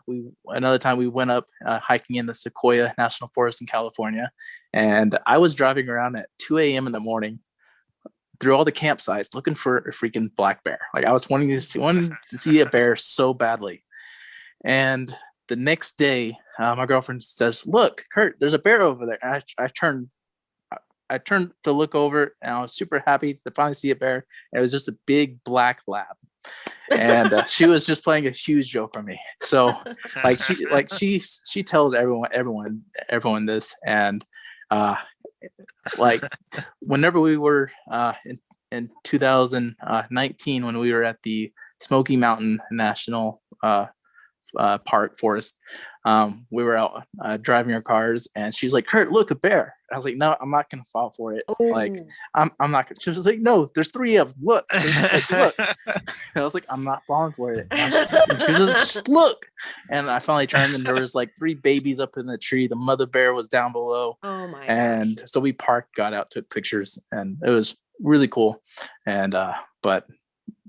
Another time we went up hiking in the Sequoia National Forest in California, and I was driving around at 2 a.m. in the morning through all the campsites looking for a freaking black bear. I was wanting to see a bear so badly. And the next day, my girlfriend says, "Look, Kurt, there's a bear over there." And I turned to look over, and I was super happy to finally see a bear. And it was just a big black lab. and she was just playing a huge joke on me. So she tells everyone this, and like whenever we were in 2019 when we were at the Smoky Mountain National Park Forest, we were out driving our cars, and she's like, "Kurt, look, a bear." I was like, "No, I'm not gonna fall for it. Like, I'm not gonna." She was like, "No, there's 3 of them. Look, look." I was like, "I'm not falling for it." And she was like, "Just look." And I finally turned, and there was like 3 babies up in the tree. The mother bear was down below. Oh my And gosh. so we parked, got out, took pictures, and it was really cool. And but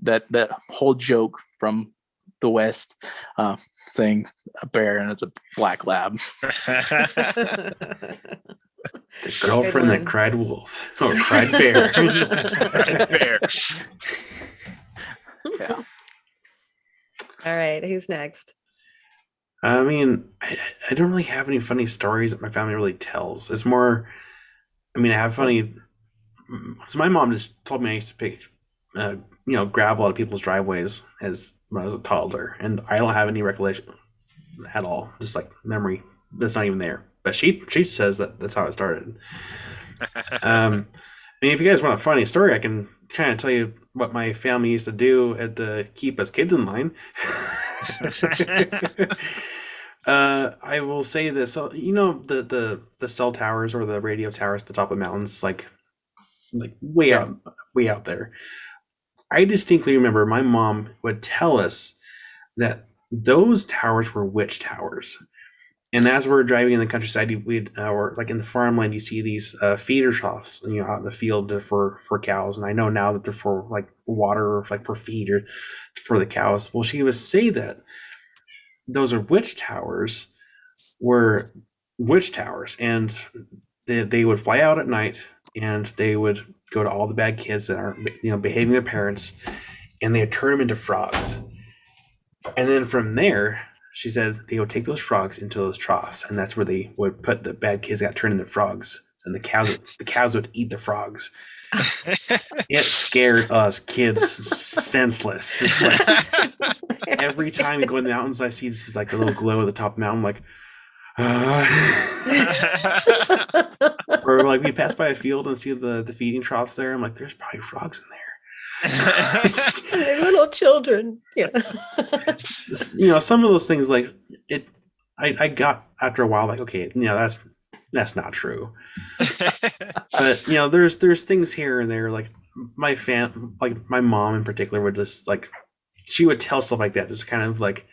that whole joke from the West, saying a bear and it's a black lab. The girlfriend that cried wolf or cried bear. Cried bear. Yeah. All right, who's next? I mean, I don't really have any funny stories that my family really tells. It's more, I mean, I have funny. So my mom just told me I used to pick, gravel out of people's driveways when I was a toddler, and I don't have any recollection at all. Just like memory that's not even there. But she says that's how it started. I mean, if you guys want a funny story, I can kind of tell you what my family used to do to keep us kids in line. I will say this. So, the cell towers or the radio towers at the top of the mountains, like way out there. I distinctly remember my mom would tell us that those towers were witch towers. And as we're driving in the countryside, or like in the farmland, you see these feeder troughs, out in the field for cows. And I know now that they're for like water or like for feed or for the cows. Well, she would say that those are witch towers, and they would fly out at night, and they would go to all the bad kids that aren't, behaving their parents, and they would turn them into frogs. And then from there, she said they would take those frogs into those troughs, and that's where they would put the bad kids that got turned into frogs, and the cows would eat the frogs. It scared us kids senseless. Just like, every time we go in the mountains, I see this like a little glow at the top of the mountain, like, or like we pass by a field and see the feeding troughs there. I'm like, there's probably frogs in there. They're little children. Yeah. Some of those things, like it, I got after a while, like, okay, that's not true. But there's things here and there, like like my mom in particular would just like, she would tell stuff like that, just kind of like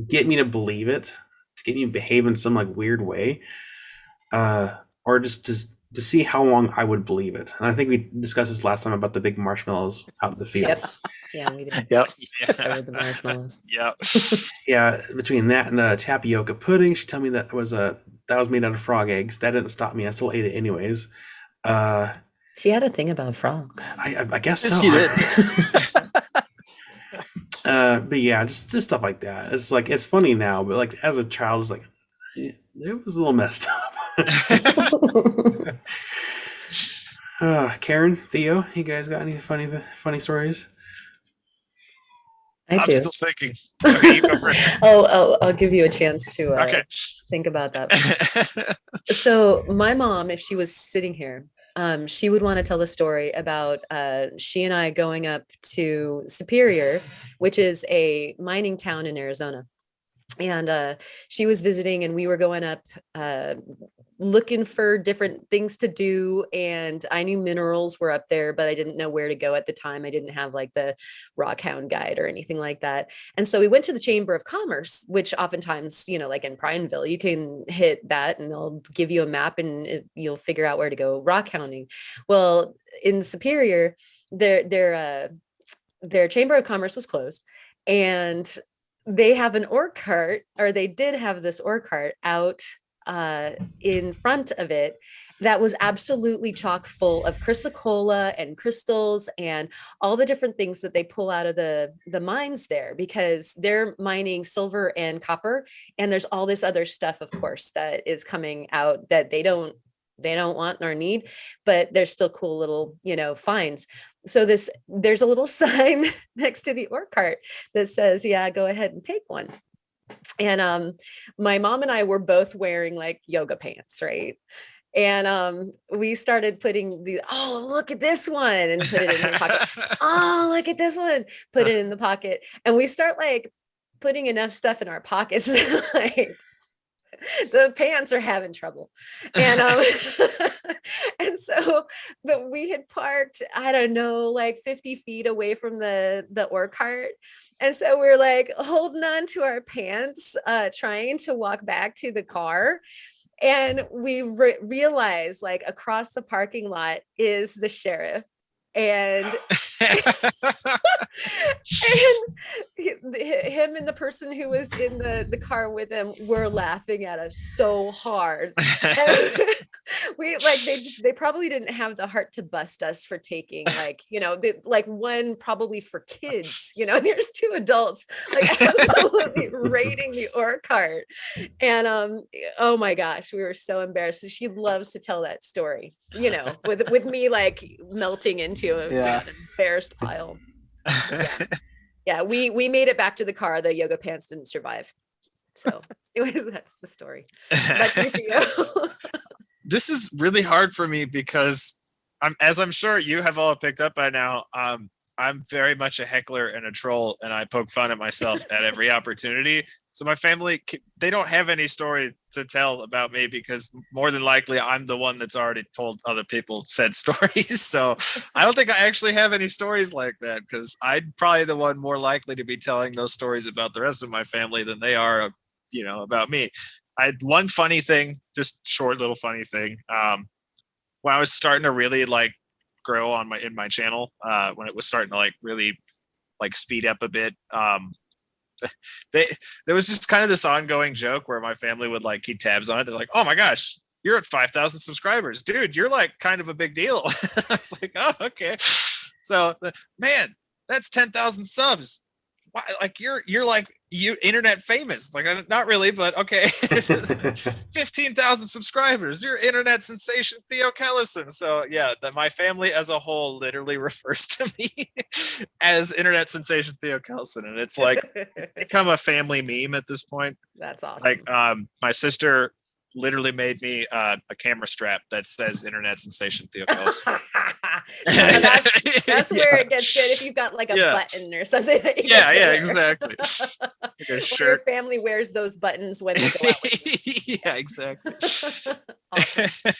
get me to believe it, to get me to behave in some like weird way, or just to see how long I would believe it. And I think we discussed this last time about the big marshmallows out in the fields. Yep. Yeah, we did. Yep. Cover the marshmallows. Yep. Yeah, between that and the tapioca pudding, she told me that was made out of frog eggs. That didn't stop me. I still ate it anyways. She had a thing about frogs. I guess so. She did. But yeah, just stuff like that. It's like, it's funny now, but like as a child, it's like, it was a little messed up. Karen, Theo, you guys got any funny stories? I'm still thinking. Okay, you go first. I'll give you a chance to think about that. So my mom, if she was sitting here, she would want to tell a story about she and I going up to Superior, which is a mining town in Arizona. And she was visiting, and we were going up looking for different things to do. And I knew minerals were up there, but I didn't know where to go at the time. I didn't have like the Rockhound guide or anything like that. And so we went to the Chamber of Commerce, which oftentimes, like in Prineville, you can hit that and they'll give you a map and you'll figure out where to go rock hounding. Well, in Superior, their Chamber of Commerce was closed, and they have an ore cart, or they did have this ore cart out in front of it that was absolutely chock full of chrysocolla and crystals and all the different things that they pull out of the mines there, because they're mining silver and copper, and there's all this other stuff, of course, that is coming out that they don't they don't want nor need, but they're still cool little, finds. So there's a little sign next to the ore cart that says, yeah, go ahead and take one. And my mom and I were both wearing like yoga pants, right? And we started putting oh, look at this one, and put it in the pocket. Oh, look at this one, put it in the pocket. And we start like putting enough stuff in our pockets like the pants are having trouble. And and so we had parked, I don't know, like 50 feet away from the ore cart. And so we're like holding on to our pants, trying to walk back to the car. And we realize like across the parking lot is the sheriff. And him and the person who was in the car with him were laughing at us so hard. And we like they probably didn't have the heart to bust us for taking like one probably for kids, and there's two adults like absolutely raiding the ore cart. And oh my gosh, we were so embarrassed. So she loves to tell that story, with me like melting into an embarrassed pile. Yeah, we made it back to the car. The yoga pants didn't survive. So that's the story. Back to you, Theo. This is really hard for me because as I'm sure you have all picked up by now, I'm very much a heckler and a troll, and I poke fun at myself at every opportunity. So my family, they don't have any story to tell about me because more than likely I'm the one that's already told other people said stories. So I don't think I actually have any stories like that because I'm probably the one more likely to be telling those stories about the rest of my family than they are, about me. I had one funny thing, just short little funny thing. When I was starting to really like grow in my channel, when it was starting to like really like speed up a bit, there was just kind of this ongoing joke where my family would like keep tabs on it. They're like, oh my gosh, you're at 5,000 subscribers, dude, you're like kind of a big deal. I was like, oh, okay. So man, that's 10,000 subs. Why, like you're like internet famous. Like not really, but okay. 15,000 subscribers, you're internet sensation Theo Kellison. So yeah, my family as a whole literally refers to me as internet sensation Theo Kellison, and it's like become a family meme at this point. That's awesome. Like my sister literally made me a camera strap that says internet sensation Theo Kellison. That's where it gets good if you've got like a button or something. Exactly. Like a shirt. Your family wears those buttons when they go out with you. Yeah, exactly. Awesome.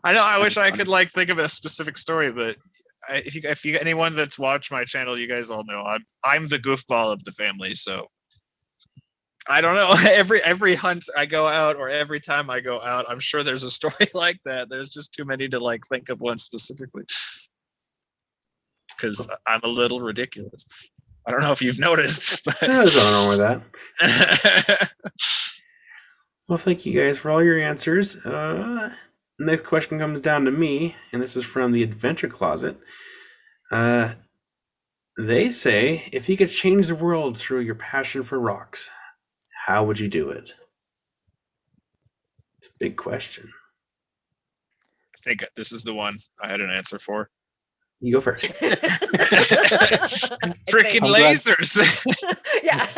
I know. I wish I could like think of a specific story, but if you anyone that's watched my channel, you guys all know I'm the goofball of the family. So I don't know. Every hunt I go out, or every time I go out, I'm sure there's a story like that. There's just too many to like think of one specifically, because I'm a little ridiculous. I don't know if you've noticed, but there's nothing wrong with that. Well, thank you guys for all your answers. Next question comes down to me, and this is from the Adventure Closet. They say, if you could change the world through your passion for rocks, how would you do it? It's a big question. I think this is the one I had an answer for. You go first. Freaking lasers. Yeah.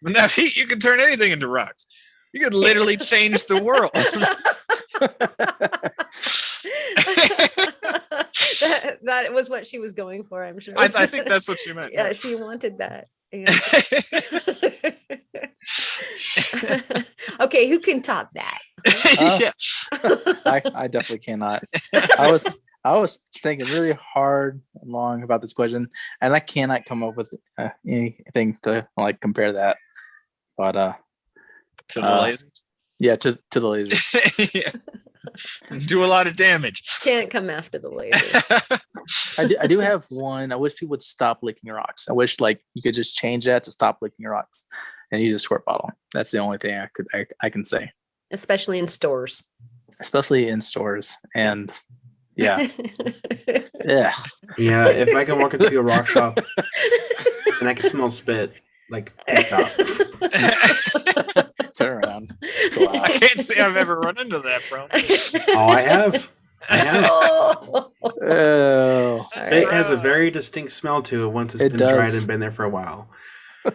With enough heat, you can turn anything into rocks. You could literally change the world. that was what she was going for, I'm sure. I think that's what she meant. Yeah, she wanted that. Yeah. Okay, who can top that? I definitely cannot. I was thinking really hard and long about this question, and I cannot come up with anything to like compare that. But to the lasers. Yeah, to the lasers. Yeah. Do a lot of damage. Can't come after the lasers. I do have one. I wish people would stop licking rocks. I wish like you could just change that to stop licking rocks and use a squirt bottle. That's the only thing I can say. Especially in stores. And yeah. Yeah. Yeah, if I can walk into a rock shop and I can smell spit, like, please stop. Turn around. I can't say I've ever run into that, bro. Oh, I have. Oh. Oh, It has a very distinct smell to it once it's It been dried does. and been there for a while. Oh,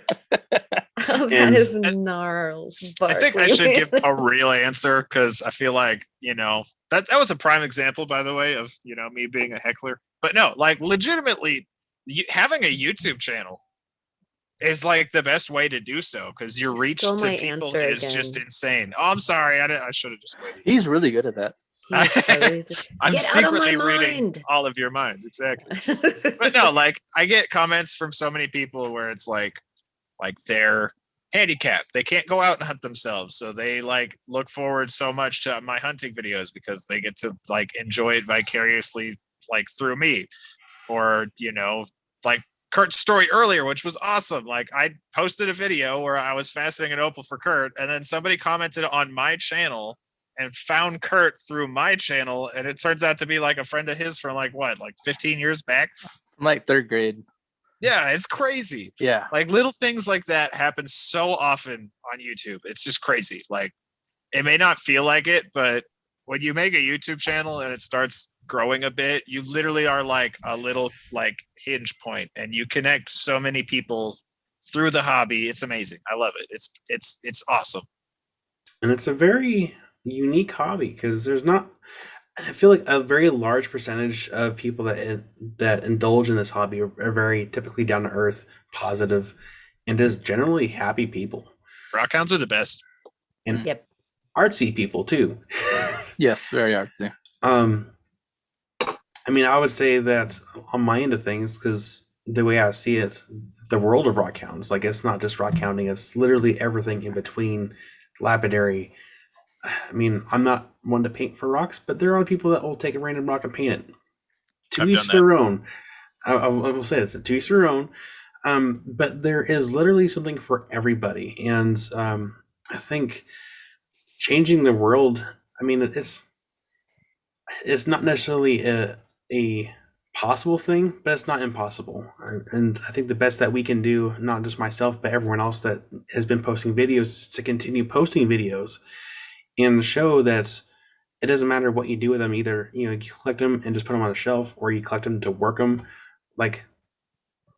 that And- is gnarls. I think I should give a real answer because I feel like, that was a prime example, by the way, of, me being a heckler. But no, like legitimately having a YouTube channel is like the best way to do so because your reach Stole to my people answer is just again. insane. Oh, I'm sorry. I should have just waited. he's really good at that. He's so easy. I'm Get out of my secretly reading mind. all of your minds. Exactly. But no, like I get comments from so many people where it's like they're handicapped. They can't go out and hunt themselves. So they like look forward so much to my hunting videos because they get to like enjoy it vicariously like through me. Or, like Kurt's story earlier, which was awesome. Like I posted a video where I was fastening an opal for Kurt and then somebody commented on my channel and found Kurt through my channel. And it turns out to be like a friend of his from like 15 years back. From like 3rd grade. Yeah, it's crazy. Yeah. Like little things like that happen so often on YouTube. It's just crazy. Like it may not feel like it, but when you make a YouTube channel and it starts growing a bit, you literally are like a little like hinge point and you connect so many people through the hobby. It's amazing. I love it. It's awesome. And it's a very unique hobby because there's not, I feel like a very large percentage of people that indulge in this hobby are very typically down to earth, positive, and just generally happy people. Rockhounds are the best. And Yep. artsy people too. Yes, very artsy. I mean, I would say that on my end of things, because the way I see it, the world of rockhounds, like it's not just rockhounding, it's literally everything in between. Lapidary. I mean, I'm not one to paint for rocks, but there are people that will take a random rock and paint it. To I've each done their own. I will say it's to each their own. But there is literally something for everybody, and I think changing the world. I mean, it's not necessarily a possible thing, but it's not impossible. And I think the best that we can do, not just myself, but everyone else that has been posting videos, is to continue posting videos and show that it doesn't matter what you do with them. Either you collect them and just put them on a shelf, or you collect them to work them. Like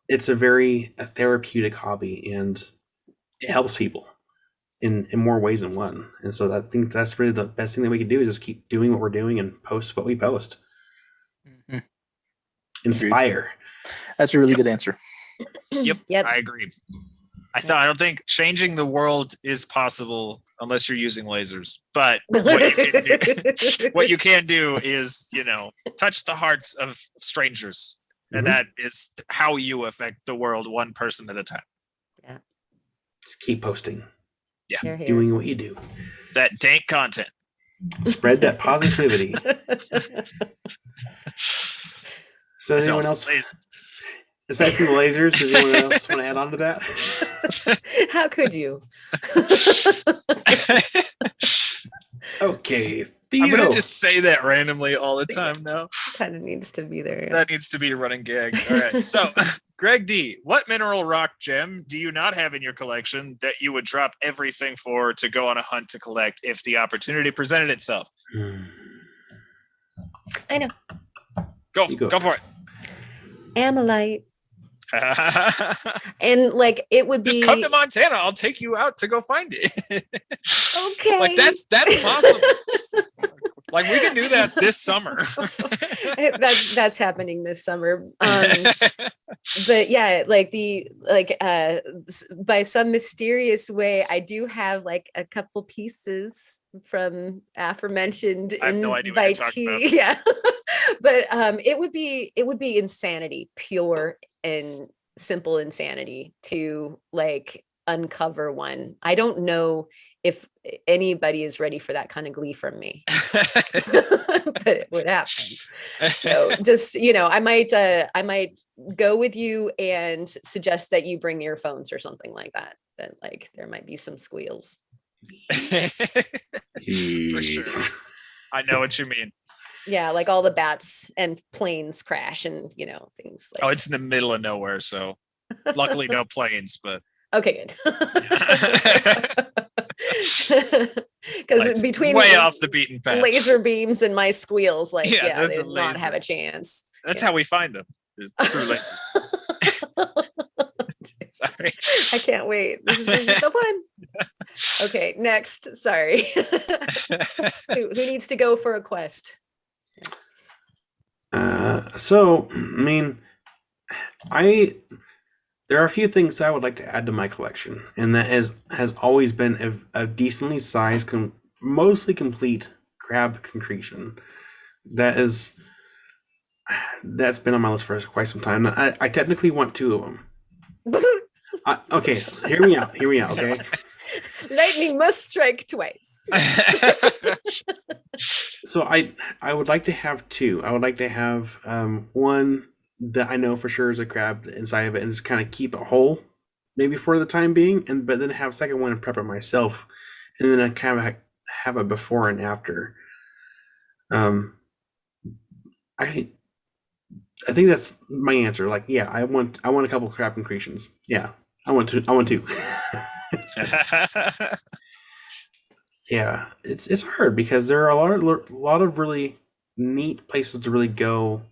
it's a therapeutic hobby, and it helps people in more ways than one. And so I think that's really the best thing that we can do is just keep doing what we're doing and post what we post. Mhm. Inspire. That's a really good answer. Yep. Yep. I agree. I don't think changing the world is possible unless you're using lasers. But what you can do is, touch the hearts of strangers. And Mhm. that is how you affect the world one person at a time. Just keep posting, Yeah. Here, here. doing what you do. That dank content. Spread that positivity. So does And anyone also else, aside from the lasers, does anyone else want to add on to that? How could you? Okay, I'm Theo. gonna just say that randomly all the time now. Kind of needs to be there. That needs to be a running gag. All right. So, Greg D, what mineral rock gem do you not have in your collection that you would drop everything for to go on a hunt to collect if the opportunity presented itself? I know. Go go for it. Amylite. And like it would be Just come to Montana. I'll take you out to go find it. okay. Like that's possible. Like we can do that this summer. that's happening this summer. But yeah, by some mysterious way, I do have like a couple pieces from aforementioned I have no idea what you're talking about. invitee. Yeah. But it would be insanity, pure and simple insanity to like uncover one. I don't know if anybody is ready for that kind of glee from me. But it would happen. So just, I might go with you and suggest that you bring earphones or something like that. That like there might be some squeals. For sure. I know what you mean. Yeah, like all the bats and planes crash and things like Oh, it's in the middle of nowhere, so luckily no planes, but okay, good. Because Like, between way off the beaten path. laser beams and my squeals, like Yeah, yeah, the they did not have a lasers. chance. That's Yeah. how we find them, is through lasers. Sorry. I can't wait. This is going to be so fun. Okay, next. Sorry. Who needs to go for a quest? So, I mean, there are a few things I would like to add to my collection, and that has always been a decently sized, mostly complete crab concretion. That's been on my list for quite some time. I technically want 2 of them. Okay, hear me out. Okay. Lightning must strike twice. So I would like to have 2. I would like to have one that I know for sure is a crab inside of it, and just kind of keep it whole, maybe for the time being, but then have a second one and prep it myself, and then I kind of have a before and after. I think that's my answer. Like, yeah, I want a couple crab concretions. Yeah, I want 2. Yeah, it's hard because there are a lot of really neat places to really go.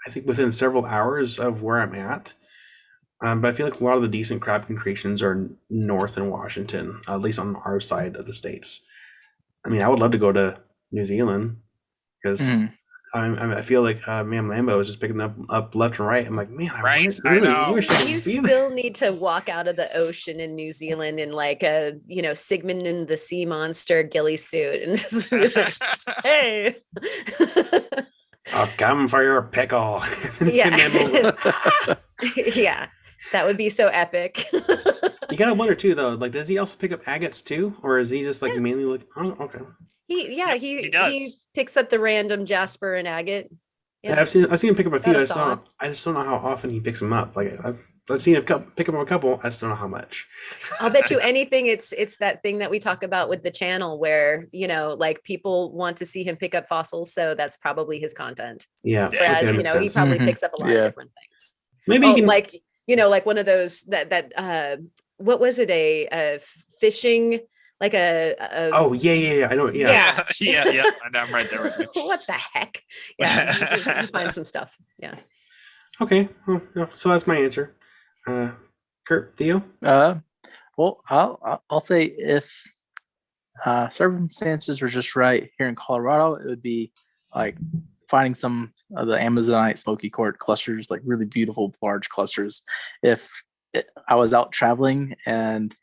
I think within several hours of where I'm at, but I feel like a lot of the decent crab concretions are north in Washington, at least on our side of the states. I mean, I would love to go to New Zealand because I feel like man, Lambo is just picking up left and right. I'm like, man, I Right, really I know. wish I You could be there. still need to walk out of the ocean in New Zealand in like a, Sigmund and the Sea Monster ghillie suit. And just be like, hey. I've come for your pickle. Yeah. Yeah. That would be so epic. You gotta wonder too, though. Like, does he also pick up agates too, or is he just like mainly like? Oh, okay. He does. picks up the random Jasper and agate. Yeah, I've seen him pick up a few. Got a I just don't know how often he picks them up. Like, I've seen him pick up a couple. I just don't know how much. I'll bet you anything it's that thing that we talk about with the channel where, like people want to see him pick up fossils, so that's probably his content. Yeah. Whereas, okay, he makes sense. probably picks up a lot of different things. Maybe he can. Like, like one of those that what was it, a fishing, like a Oh yeah. I know. Yeah. yeah. And I'm right there with you. What the heck? Yeah, you can find some stuff. Yeah. Okay. Well, so that's my answer. Kurt, Theo. Well, I'll say if circumstances were just right here in Colorado, it would be like finding some of the Amazonite smoky quartz clusters, like really beautiful large clusters. If I was out traveling and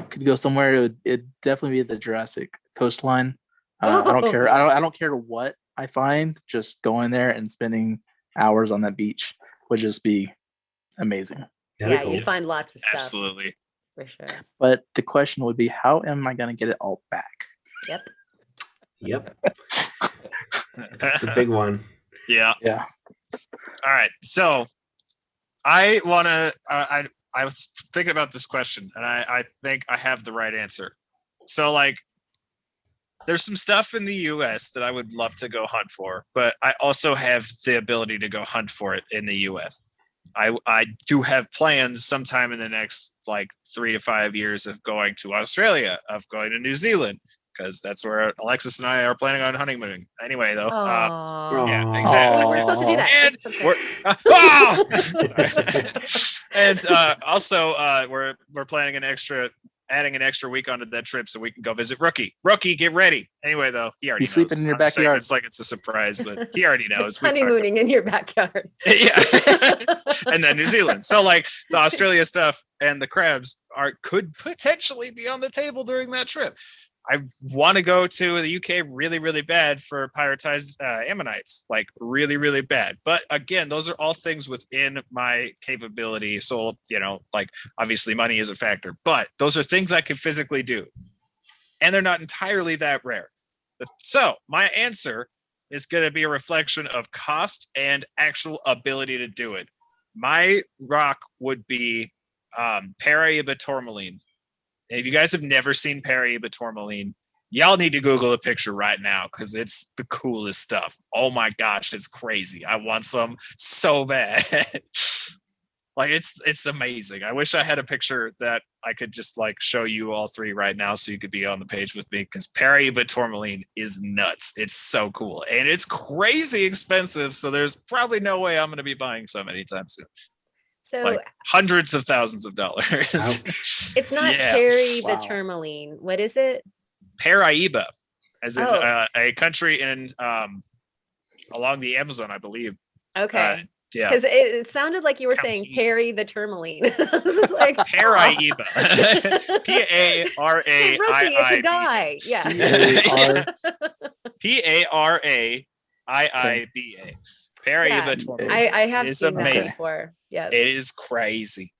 could go somewhere, it'd definitely be the Jurassic coastline. I don't care. I don't care what I find. Just going there and spending hours on that beach would just be amazing. Yeah, you find lots of stuff. Absolutely. For sure. But the question would be, how am I going to get it all back? Yep. That's the big one. Yeah. All right. So I want to, I was thinking about this question and I think I have the right answer. So like, there's some stuff in the US that I would love to go hunt for, but I also have the ability to go hunt for it in the US. I do have plans sometime in the next like 3 to 5 years of going to Australia, of going to New Zealand, because that's where Alexis and I are planning on honeymooning. Anyway, though, yeah, exactly. We weren't supposed to do that. And also, we're planning adding an extra week onto that trip so we can go visit Rookie. Rookie, get ready. Anyway, though, he already knows. Sleeping in your backyard. It's like it's a surprise, but he already knows. Honeymooning in your backyard. Yeah. And then New Zealand. So like the Australia stuff and the crabs could potentially be on the table during that trip. I want to go to the UK really, really bad for prioritized ammonites, like really, really bad. But again, those are all things within my capability. So, like obviously money is a factor, but those are things I can physically do. And they're not entirely that rare. So my answer is going to be a reflection of cost and actual ability to do it. My rock would be Paraiba tourmaline. If you guys have never seen Paraiba tourmaline, y'all need to Google a picture right now because it's the coolest stuff. Oh my gosh, it's crazy. I want some so bad. Like it's amazing. I wish I had a picture that I could just like show you all three right now so you could be on the page with me, because Paraíba tourmaline is nuts. It's so cool. And it's crazy expensive. So there's probably no way I'm going to be buying some anytime soon. So Like hundreds of thousands of dollars. Ouch. it's not Yeah. Perry the Wow. tourmaline. What is it? Paraíba, as in Oh. a country in along the Amazon, I believe. Okay. Yeah. Because it sounded like you were saying County. Perry the tourmaline. This is like Paraíba. P-A-R-A-I-I-B. Rookie, it's a guy. Yeah. P-A-R-A-I-I-B-A. Paraíba Yeah. tourmaline. I have It's seen that amazing. before. Yeah. It is crazy.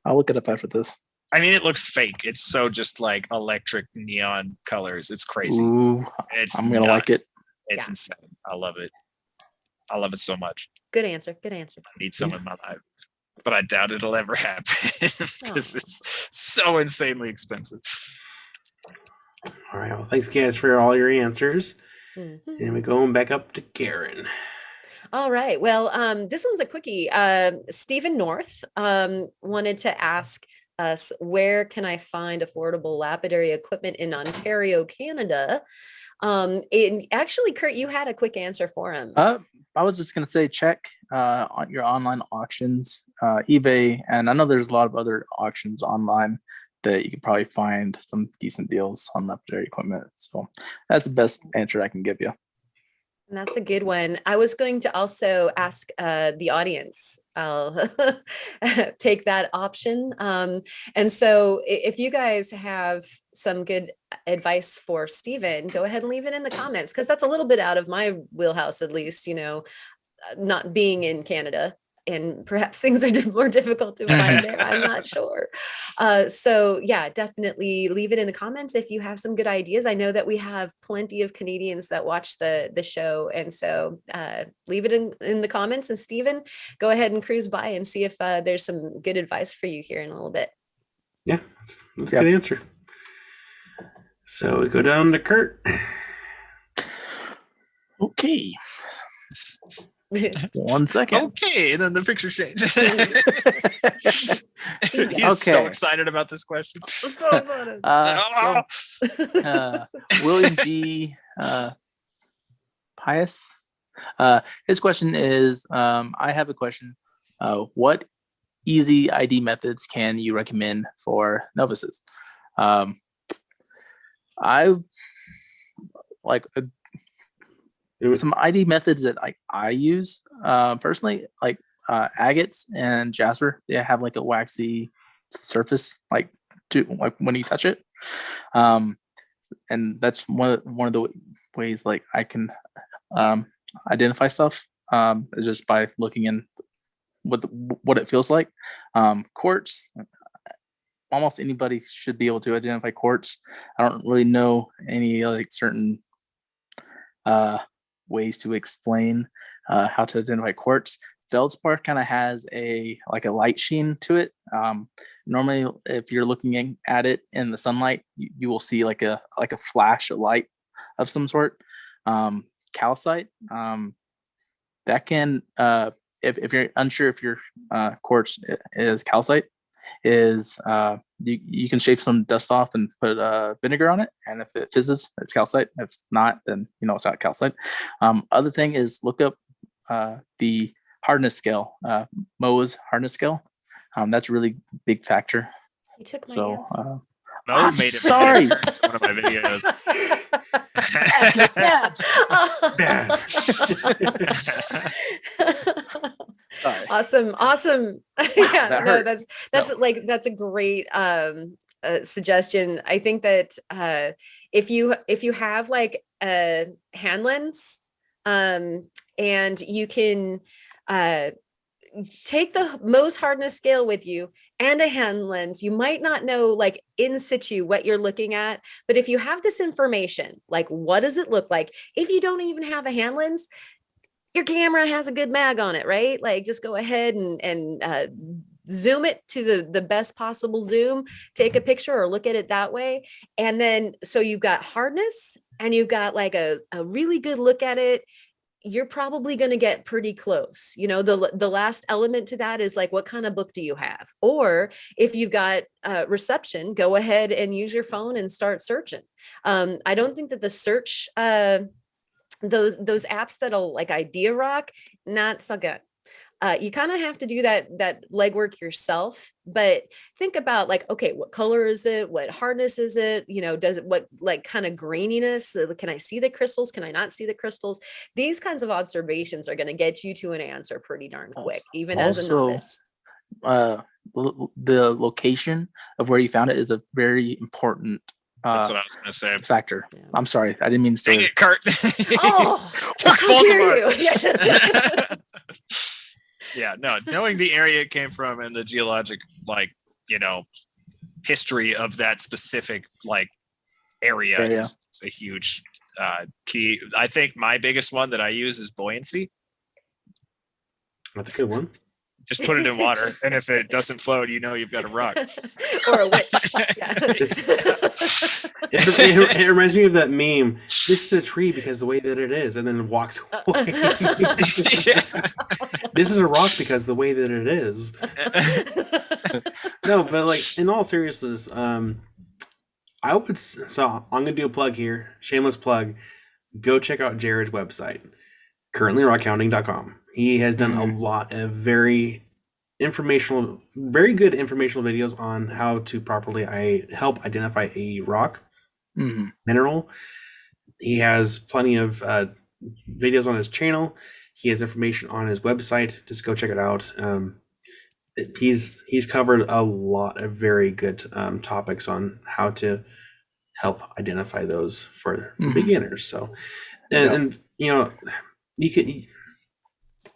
I'll look it up after this. I mean, it looks fake. It's so just like electric neon colors. It's crazy. Ooh, It's I'm gonna like nuts. it. It's Yeah. insane. I love it. I love it so much. Good answer. Good answer. I need some in my life, but I doubt it'll ever happen because it's so insanely expensive. All right. Well, thanks, guys, for all your answers. Mhm. And we're going back up to Karen. All right. Well, this one's a quickie. Stephen North wanted to ask us, where can I find affordable lapidary equipment in Ontario, Canada? And actually, Kurt, you had a quick answer for him. I was just gonna say check on your online auctions, eBay, and I know there's a lot of other auctions online that you can probably find some decent deals on lapidary equipment. So that's the best answer I can give you. And that's a good one. I was going to also ask the audience. I'll take that option. And so if you guys have some good advice for Stephen, go ahead and leave it in the comments, because that's a little bit out of my wheelhouse, at least, not being in Canada. And perhaps things are more difficult to find there. I'm not sure. So yeah, definitely leave it in the comments if you have some good ideas. I know that we have plenty of Canadians that watch the show. And so leave it in the comments. And Stephen, go ahead and cruise by and see if there's some good advice for you here in a little bit. Yeah, that's a good answer. So we go down to Kurt. Okay. 1 second. Okay, and then the picture changed. He's so Okay. excited about this question. William G. Pius. His question is, I have a question. What easy ID methods can you recommend for novices? I like some ID methods that I use personally, like agates and jasper. They have like a waxy surface, like when you touch it, and that's one of the ways like I can identify stuff is just by looking in what it feels like. Quartz, almost anybody should be able to identify quartz. I don't really know any like certain ways to explain how to identify quartz. Feldspar kind of has a light sheen to it. Normally, if you're looking at it in the sunlight, you will see like a flash of light of some sort. Calcite, that can if you're unsure if your quartz is calcite, is you can shave some dust off and put vinegar on it, and if it fizzes, it's calcite. If it's not, then it's not calcite. Other thing is look up the hardness scale, Mohs hardness scale. That's a really big factor. You took my So answer. Mo made it. sorry. It's one of my videos. Sorry. Awesome. Yeah, that no, hurt. that's a great suggestion. I think that if you have like a hand lens, and you can take the Mohs hardness scale with you and a hand lens, you might not know like in situ what you're looking at, but if you have this information, like what does it look like? If you don't even have a hand lens, your camera has a good mag on it, right? Like just go ahead and zoom it to the best possible zoom, take a picture or look at it that way. And then, so you've got hardness and you've got like a really good look at it. you're probably going to get pretty close. You know, the last element to that is like, what kind of book do you have? Or if you've got reception, go ahead and use your phone and start searching. I don't think that the search, those apps that'll like Idea Rock, not so good. You kind of have to do that legwork yourself, but think about like, okay, what color is it? What hardness is it? You know, does it, what like kind of graininess? Can I see the crystals? Can I not see the crystals? These kinds of observations are going to get you to an answer pretty darn quick, even as a novice. The location of where you found it is a very important That's what I was going to say. factor. Yeah. I'm sorry, I didn't mean to say Dang it, Kurt. Oh, Took how both of dare ours. you? Yeah. Yeah, no, knowing the area it came from and the geologic, like, you know, history of that specific like area is a huge key. I think my biggest one that I use is buoyancy. That's a good one. Just put it in water, and if it doesn't float, you know you've got a rock. Or a witch. Yeah. It reminds me of that meme. This is a tree because the way that it is, and then walks away. This is a rock because the way that it is. No, but like in all seriousness, I would. So I'm gonna do a plug here, shameless plug. Go check out Jared's website, currently rockhounding.com. He has done a lot of very good informational videos on how to properly help identify a rock mineral. He has plenty of videos on his channel. He has information on his website. Just go check it out. He's covered a lot of very good topics on how to help identify those for beginners. So, and you know,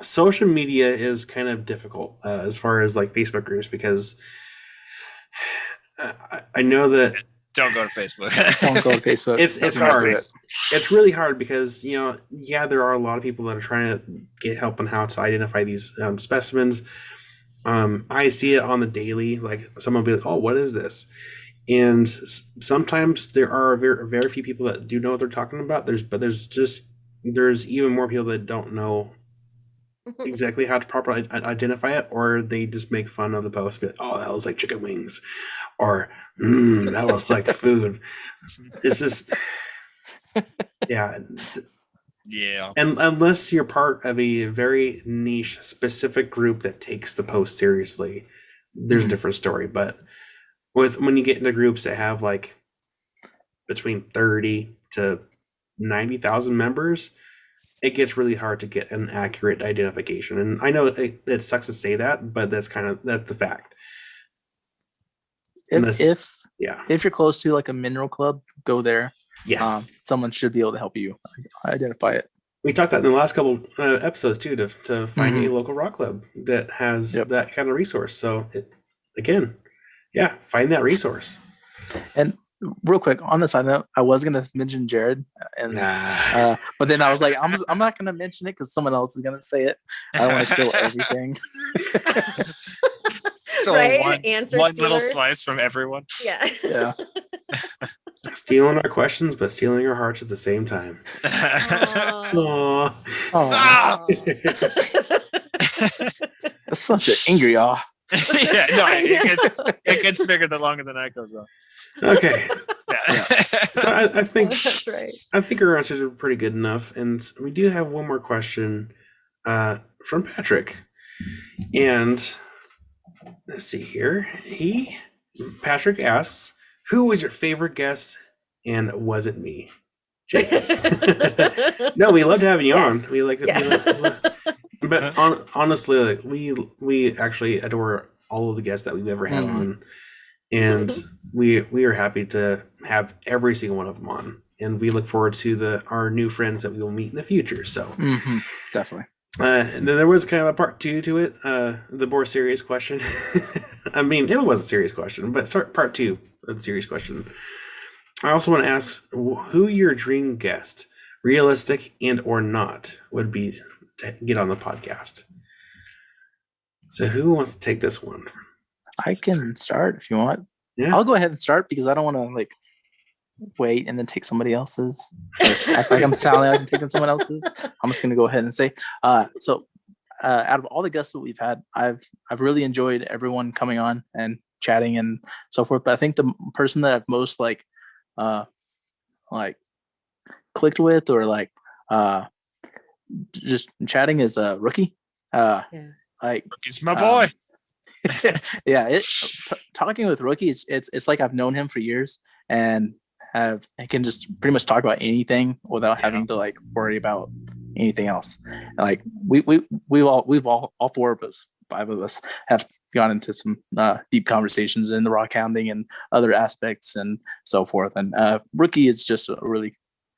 social media is kind of difficult as far as like Facebook groups, because I know that Don't go to Facebook. Don't go to Facebook. it's hard. It's really hard because, you know, there are a lot of people that are trying to get help on how to identify these specimens. I see it on the daily. Like someone will be like, "Oh, what is this?" And sometimes there are very, very few people that do know what they're talking about. There's even more people that don't know exactly how to properly identify it, or they just make fun of the post. Be like, "Oh, that looks like chicken wings," or "That looks like food." It's just, yeah. And unless you're part of a very niche, specific group that takes the post seriously, there's a different story. But when you get into groups that have like between 30 to 90,000 members, it gets really hard to get an accurate identification. And I know it sucks to say that, but that's the fact. If you're close to like a mineral club, go there. Yes. Someone should be able to help you identify it. We talked about in the last couple episodes too, to find a local rock club that has that kind of resource. So find that resource. And real quick on the side note, I was gonna mention Jared, and but then I was like, I'm not gonna mention it because someone else is gonna say it. I don't want to steal everything. Still Right? one little slice from everyone. Yeah. Stealing our questions, but stealing our hearts at the same time. Aww. That's such an angry Yeah, no, it gets bigger the longer the night goes on. Okay. So I think that's right. I think our answers are pretty good enough, and we do have one more question from Patrick. And let's see here. Patrick asks, "Who was your favorite guest, and was it me?" Jake. No, we loved having you on. We like it. But honestly, like, we actually adore all of the guests that we've ever had on, and we are happy to have every single one of them on, and we look forward to our new friends that we will meet in the future. So definitely. And then there was kind of a part 2 to it, the more serious question. I mean, it was a serious question, but part 2 of the serious question. I also want to ask who your dream guest, realistic and or not, would be to get on the podcast. So who wants to take this one? I can start if you want. Yeah. I'll go ahead and start because I don't want to wait and then take somebody else's. Act like I'm sounding like I'm taking someone else's. I'm just gonna go ahead and say, so out of all the guests that we've had, I've really enjoyed everyone coming on and chatting and so forth. But I think the person that I've most like clicked with or just chatting is Rookie. Like He's my boy. Yeah, talking with Rookie, it's like I've known him for years and I can just pretty much talk about anything without having to like worry about anything else. Like we've all four of us, 5 of us, have gone into some deep conversations in the rock hounding and other aspects and so forth. And Rookie is just a really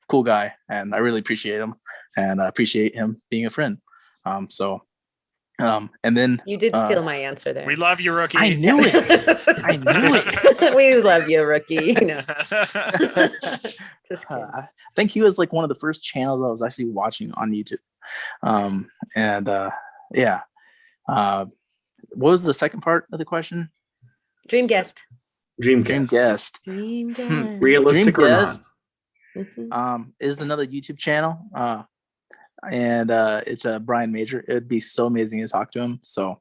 cool guy, and I really appreciate him, and I appreciate him being a friend. And then You did steal my answer there. We love you, Rookie. I knew it. I knew it. We love you, Rookie. No. Just kidding. I think he was like one of the first channels I was actually watching on YouTube. What was the second part of the question? Dream guest. Dream Dream guest. guest. Dream guest. Realistic Dream or not? guest. Mhm. Is another YouTube channel. And it's a Brian Major. It would be so amazing to talk to him. So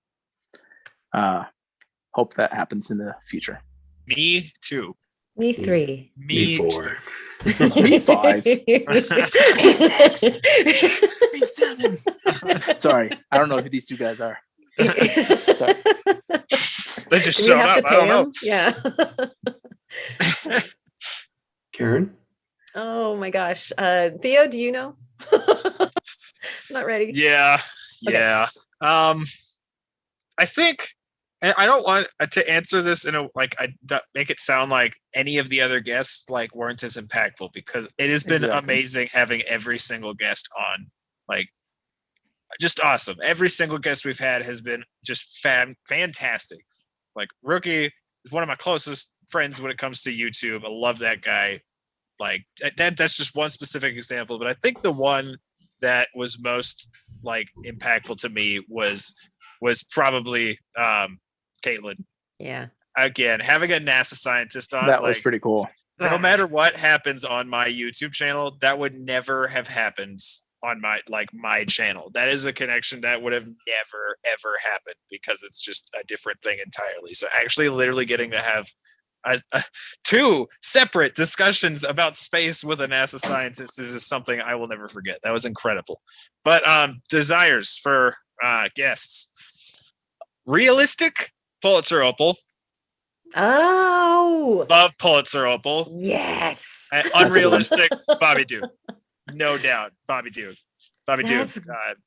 hope that happens in the future. Me too. Me 3. Me 4. Me 5. Me 6. Me 7. Sorry, I don't know who these 2 guys are. They just Do we showed have up. to I pay don't know. him? Yeah. Karen? Oh my gosh. Theo, do you know? Not ready. Yeah. Okay. Yeah. I think, and I don't want to answer this in a make it sound like any of the other guests like weren't as impactful, because it has been amazing having every single guest on. Like, just awesome. Every single guest we've had has been just fantastic. Like, Rookie is one of my closest friends when it comes to YouTube. I love that guy. Like that's just one specific example, but I think the one that was most like impactful to me was probably Caitlin. Yeah. Again, having a NASA scientist on, That was pretty cool. No matter what happens on my YouTube channel, that would never have happened on my channel. That is a connection that would have never ever happened, because it's just a different thing entirely. So actually literally getting to have 2 separate discussions about space with a NASA scientist is just something I will never forget. That was incredible. But desires for guests. Realistic, Pulitzer Opal. Oh. Love Pulitzer Opal. Yes. Unrealistic, Bobby Duke. No doubt, Bobby Duke. Bobby That's Duke.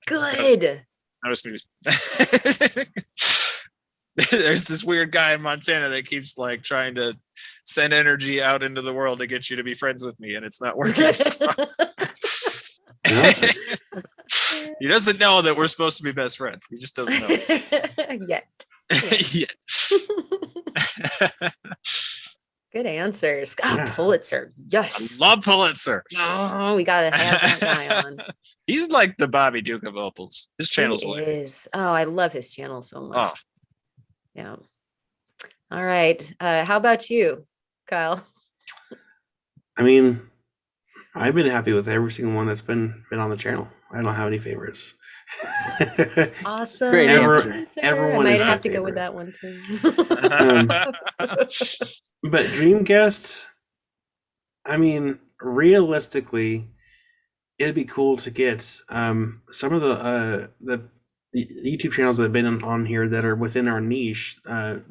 good. That was There's this weird guy in Montana that keeps like trying to send energy out into the world to get you to be friends with me, and it's not working so far. He doesn't know that we're supposed to be best friends. He just doesn't know. Yet. Yet. Good answers. God, Yeah. Pulitzer. Yes. I love Pulitzer. Oh, we gotta have that guy on. He's like the Bobby Duke of Opals. His channel's He hilarious. is. Oh, I love his channel so much. Oh, Yeah. All right. How about you, Kyle? I mean, I've been happy with every single one that's been on the channel. I don't have any favorites. Awesome. Great answer. everyone I is might my have to go with favorite. that one too. But Dream Guest, I mean, realistically, it'd be cool to get some of the YouTube channels that have been on here that are within our niche that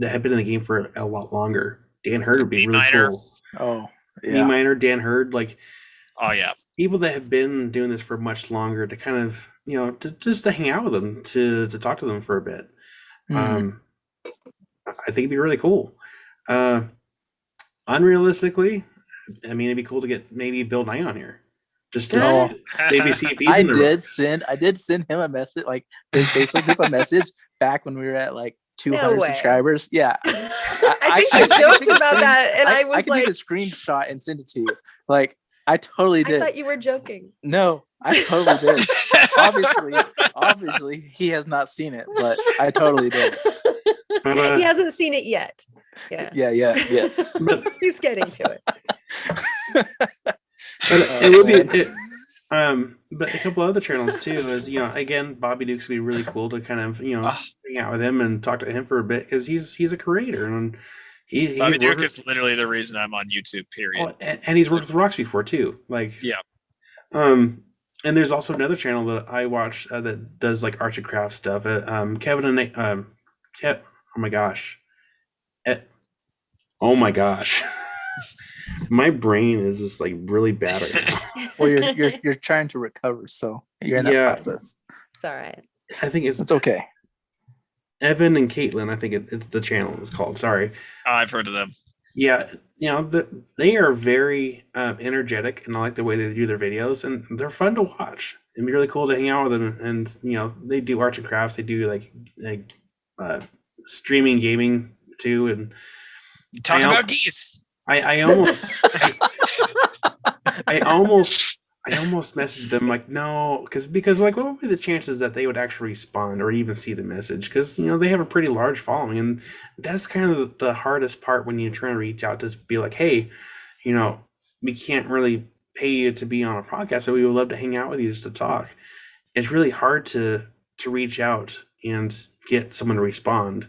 have been in the game for a lot longer. Dan Hurd would be really B-minor. cool. Oh, B yeah. Minor, Dan Hurd, like oh yeah. people that have been doing this for much longer, to kind of, you know, to hang out with them, to talk to them for a bit. Mhm. I think it'd be really cool. Unrealistically, I mean, it'd be cool to get maybe Bill Nye on here, just to Oh. maybe see if he's I in the did send him a message, like his Facebook group a message back when we were at like 200 way. subscribers. Yeah. I think I you can joked take a about screen- that, and I I was can like, take a screenshot and send it to you. Like I totally I did. thought you were joking. No, I totally did. Obviously, he has not seen it, but I totally did. But, He hasn't seen it yet. Yeah. Yeah. But- He's getting to it. But it would be but a couple other channels too is, again, Bobby Duke's would be really cool to kind of, hang out with him and talk to him for a bit, because he's a creator, and he's Bobby Duke worked, is literally the reason I'm on YouTube, period. and he's worked with Rocks before too. Like, Yeah. And there's also another channel that I watch that does like arts and crafts stuff. Kevin and Nate, oh my gosh. Oh my gosh. My brain is just like really bad right now. Well, you're trying to recover, so you're in that process. It's all right. I think it's okay. Evan and Caitlin. I think it's the channel is called. Sorry. Oh, I've heard of them. Yeah, they are very energetic, and I like the way they do their videos, and they're fun to watch. It'd be really cool to hang out with them, and they do arts and crafts. They do like streaming gaming too, and talk about geese. I almost I almost messaged them like, no, because like, what would be the chances that they would actually respond or even see the message? Because they have a pretty large following, and that's kind of the hardest part when you're trying to reach out to be like, hey, we can't really pay you to be on a podcast, but we would love to hang out with you just to talk. It's really hard to reach out and get someone to respond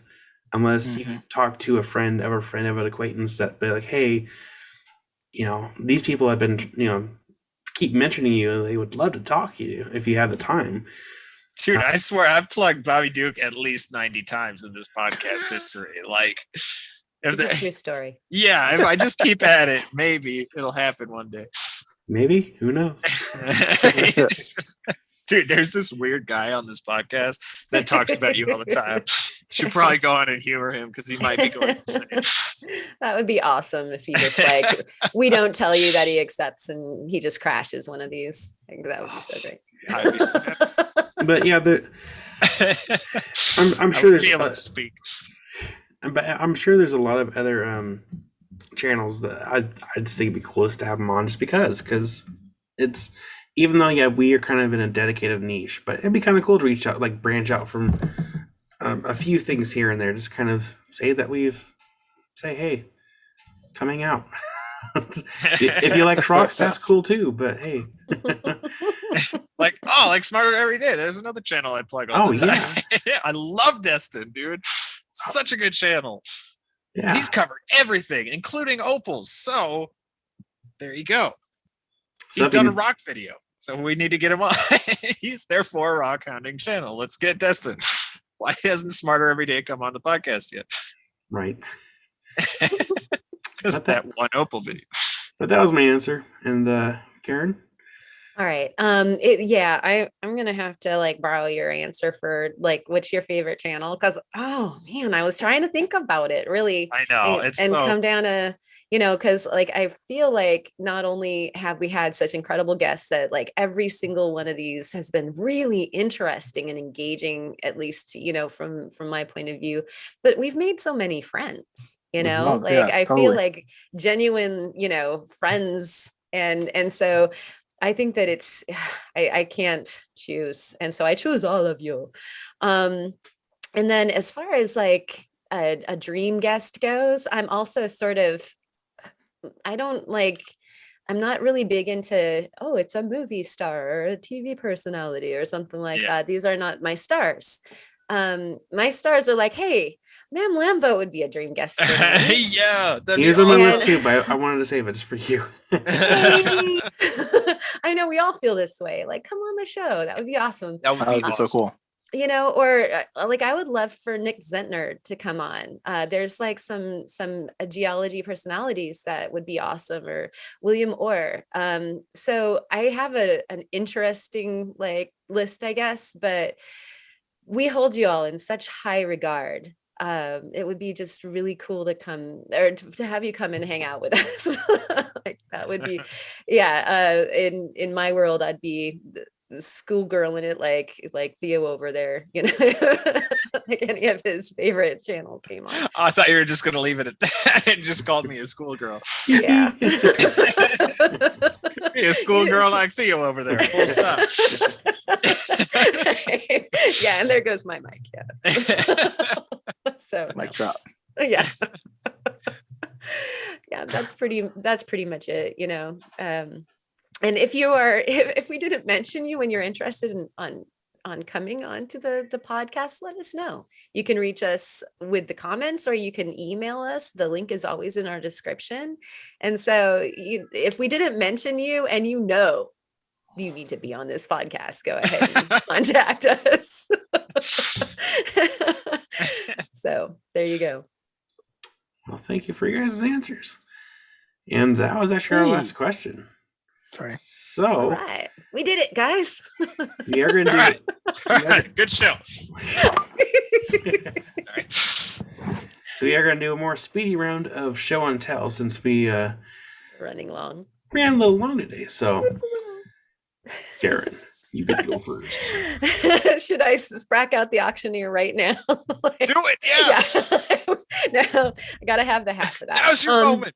unless you talk to a friend of an acquaintance that be like, hey, these people have been, keep mentioning you. They would love to talk to you if you have the time. Dude, I swear I've plugged Bobby Duke at least 90 times in this podcast history. Like, It's a true story. Yeah, if I just keep at it, maybe it'll happen one day. Maybe, who knows? Dude, there's this weird guy on this podcast that talks about you all the time. Should probably go on and humor him because he might be going insane. That would be awesome if he just like, we don't tell you that he accepts and he just crashes one of these. I think that would be so great. I'd be so happy. But yeah, I'm sure there's be able to speak. But I'm sure there's a lot of other channels that I just think it'd be coolest to have them on, just because it's, even though we are kind of in a dedicated niche, but it'd be kind of cool to reach out, like branch out from a few things here and there, just kind of say that say, hey, come hang out. If you like rocks, that's cool too. But hey, like Smarter Every Day. There's another channel I plug all the time. Yeah, I love Destin, dude. Such a good channel. Yeah, he's covered everything, including opals. So there you go. He's done a rock video, so we need to get him on. He's therefore a rock hounding channel. Let's get Destin. Why hasn't Smarter Every Day come on the podcast yet? Right. Because that one opal video. But that was my answer. And Karen? All right. I'm gonna have to like borrow your answer for like what's your favorite channel? Because oh man, I was trying to think about it really. I know and come down to because like I feel like not only have we had such incredible guests that like every single one of these has been really interesting and engaging, at least from my point of view, but we've made so many friends, I feel like genuine, friends, and so I think that it's I can't choose, and so I choose all of you. And then as far as like a dream guest goes, I'm also sort of I'm not really big into, it's a movie star or a TV personality or something like that. These are not my stars. My stars are like, hey, Ma'am Lambo would be a dream guest for me. Yeah. He was on my list too, but I wanted to save it just for you. I know we all feel this way. Like, come on the show. That would be awesome. That would be awesome. So cool. Or like I would love for Nick Zentner to come on. There's like some geology personalities that would be awesome, or William Orr. So I have an interesting like list, I guess, but we hold you all in such high regard. It would be just really cool to come or to have you come and hang out with us. Like that would be, in my world, I'd be the schoolgirl in it, like Theo over there, like any of his favorite channels came on. I thought you were just going to leave it at that and just called me a schoolgirl. Yeah. Be a schoolgirl like Theo over there. Full stop. Yeah, and there goes my mic. Yeah. So mic drop. Yeah. Yeah, that's pretty much it, you know. And if we didn't mention you and you're interested in on coming on to the podcast, let us know. You can reach us with the comments or you can email us. The link is always in our description. And so if we didn't mention you and you need to be on this podcast, go ahead and contact us. So there you go. Well, thank you for your guys' answers. And that was actually our last question. Sorry. So, All right. We did it, guys. we are going to do All right. Good show. All right. So we are going to do a more speedy round of show and tell since we Running long. ran a little long today. So, Karen, you get to go first. Should I sprack out the auctioneer right now? Do it. Yeah. No, I gotta have the hat for that. Now's your moment.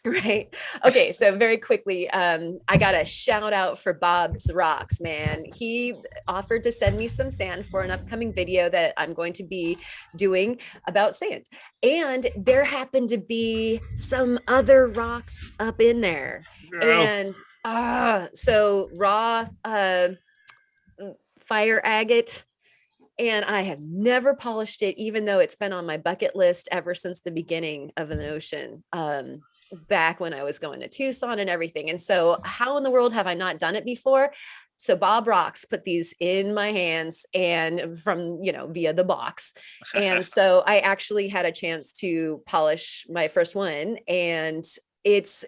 Right. Okay. So very quickly, I got a shout out for Bob's Rocks, man. He offered to send me some sand for an upcoming video that I'm going to be doing about sand. And there happened to be some other rocks up in there. No. And so raw fire agate. And I have never polished it, even though it's been on my bucket list ever since the beginning of an ocean, back when I was going to Tucson and everything. And so how in the world have I not done it before? So Bob Rocks put these in my hands and from, via the box. And so I actually had a chance to polish my first one. And it's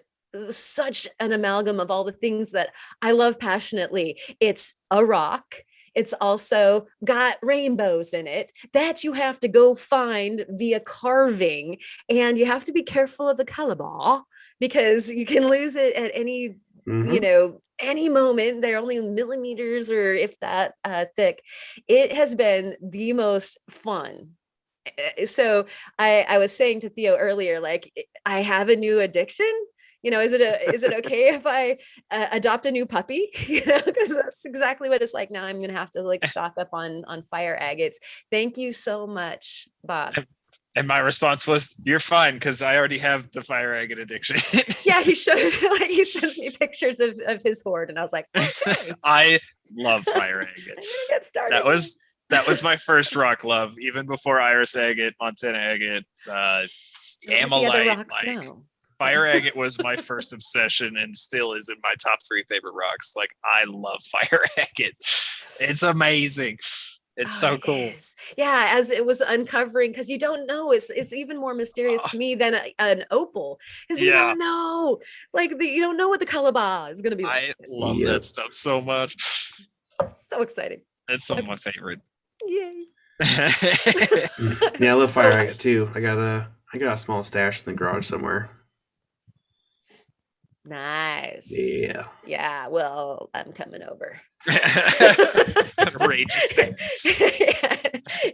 such an amalgam of all the things that I love passionately. It's a rock. It's also got rainbows in it that you have to go find via carving. And you have to be careful of the color ball because you can lose it at any, any moment. They're only millimeters or if that thick. It has been the most fun. So I was saying to Theo earlier, like, I have a new addiction. Is it okay if I adopt a new puppy? Because that's exactly what it's like now. I'm gonna have to stock up on fire agates. Thank you so much, Bob. And my response was, "You're fine, because I already have the fire agate addiction." Yeah, he sends me pictures of his hoard, and I was like, okay. I love fire agate. I'm gonna get started. That was my first rock love, even before iris agate, Montana agate, amylite. Fire agate was my first obsession and still is in my top 3 favorite rocks. Like, I love fire agate. It's amazing. It's so cool. Yeah, as it was uncovering, because you don't know, it's even more mysterious to me than an opal, because you don't know, you don't know what the color bar is going to be like. I love that stuff so much. So exciting. It's some of my favorite. Yay. Yeah, I love fire agate too. I got a small stash in the garage somewhere. Nice. Yeah. Yeah. Well, I'm coming over. Rage estate.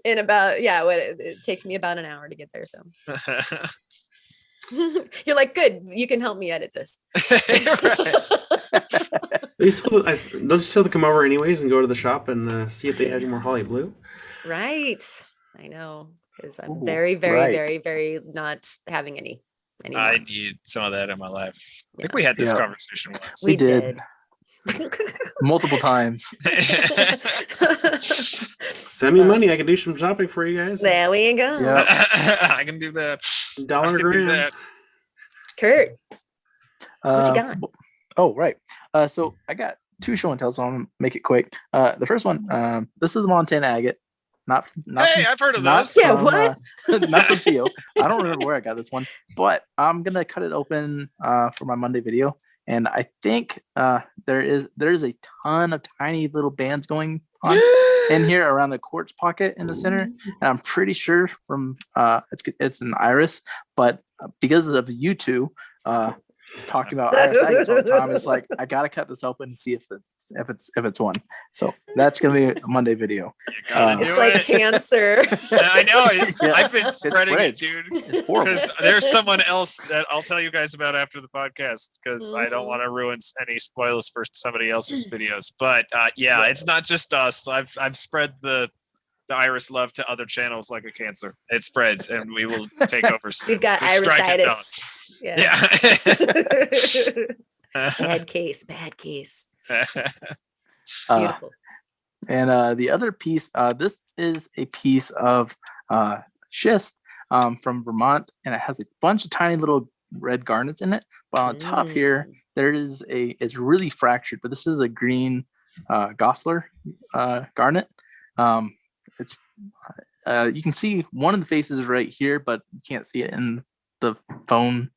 In about it takes me about an hour to get there. So you're like, good. You can help me edit this. Don't you still have to come over anyways and go to the shop and see if they had any more holly blue? Right. I know, because I'm very, very, very, very not having any. Anymore. I need some of that in my life. I think we had this conversation once. We did. Multiple times. Send me money. I can do some shopping for you guys. There we go. Yep. I can do that. $1 grand. Kurt, what you got? Oh, right. So I got 2 show and tells, so I'm gonna make it quick. The first one, this is Montana agate. Not hey, I've heard of those. Yeah, what? Not from Theo. I don't remember where I got this one, but I'm gonna cut it open for my Monday video. And I think there's a ton of tiny little bands going on in here around the quartz pocket in the center. And I'm pretty sure from it's an iris, but because of you two talking about iris agates all the time, it's like I gotta cut this open and see if it's one. So that's gonna be a Monday video. It's like cancer. I know. I've been spreading it, dude. It's horrible. Because there's someone else that I'll tell you guys about after the podcast, because I don't want to ruin any spoilers for somebody else's videos. But it's not just us. I've spread the iris love to other channels like a cancer. It spreads, and we will take over. We've got strike it down. irissitis. Yeah. Yeah. Bad case. Uh, Beautiful. and the other piece, this is a piece of schist from Vermont, and it has a bunch of tiny little red garnets in it. But on top here, there is it's really fractured, but this is a green Gosler garnet. It's you can see one of the faces right here, but you can't see it in the phone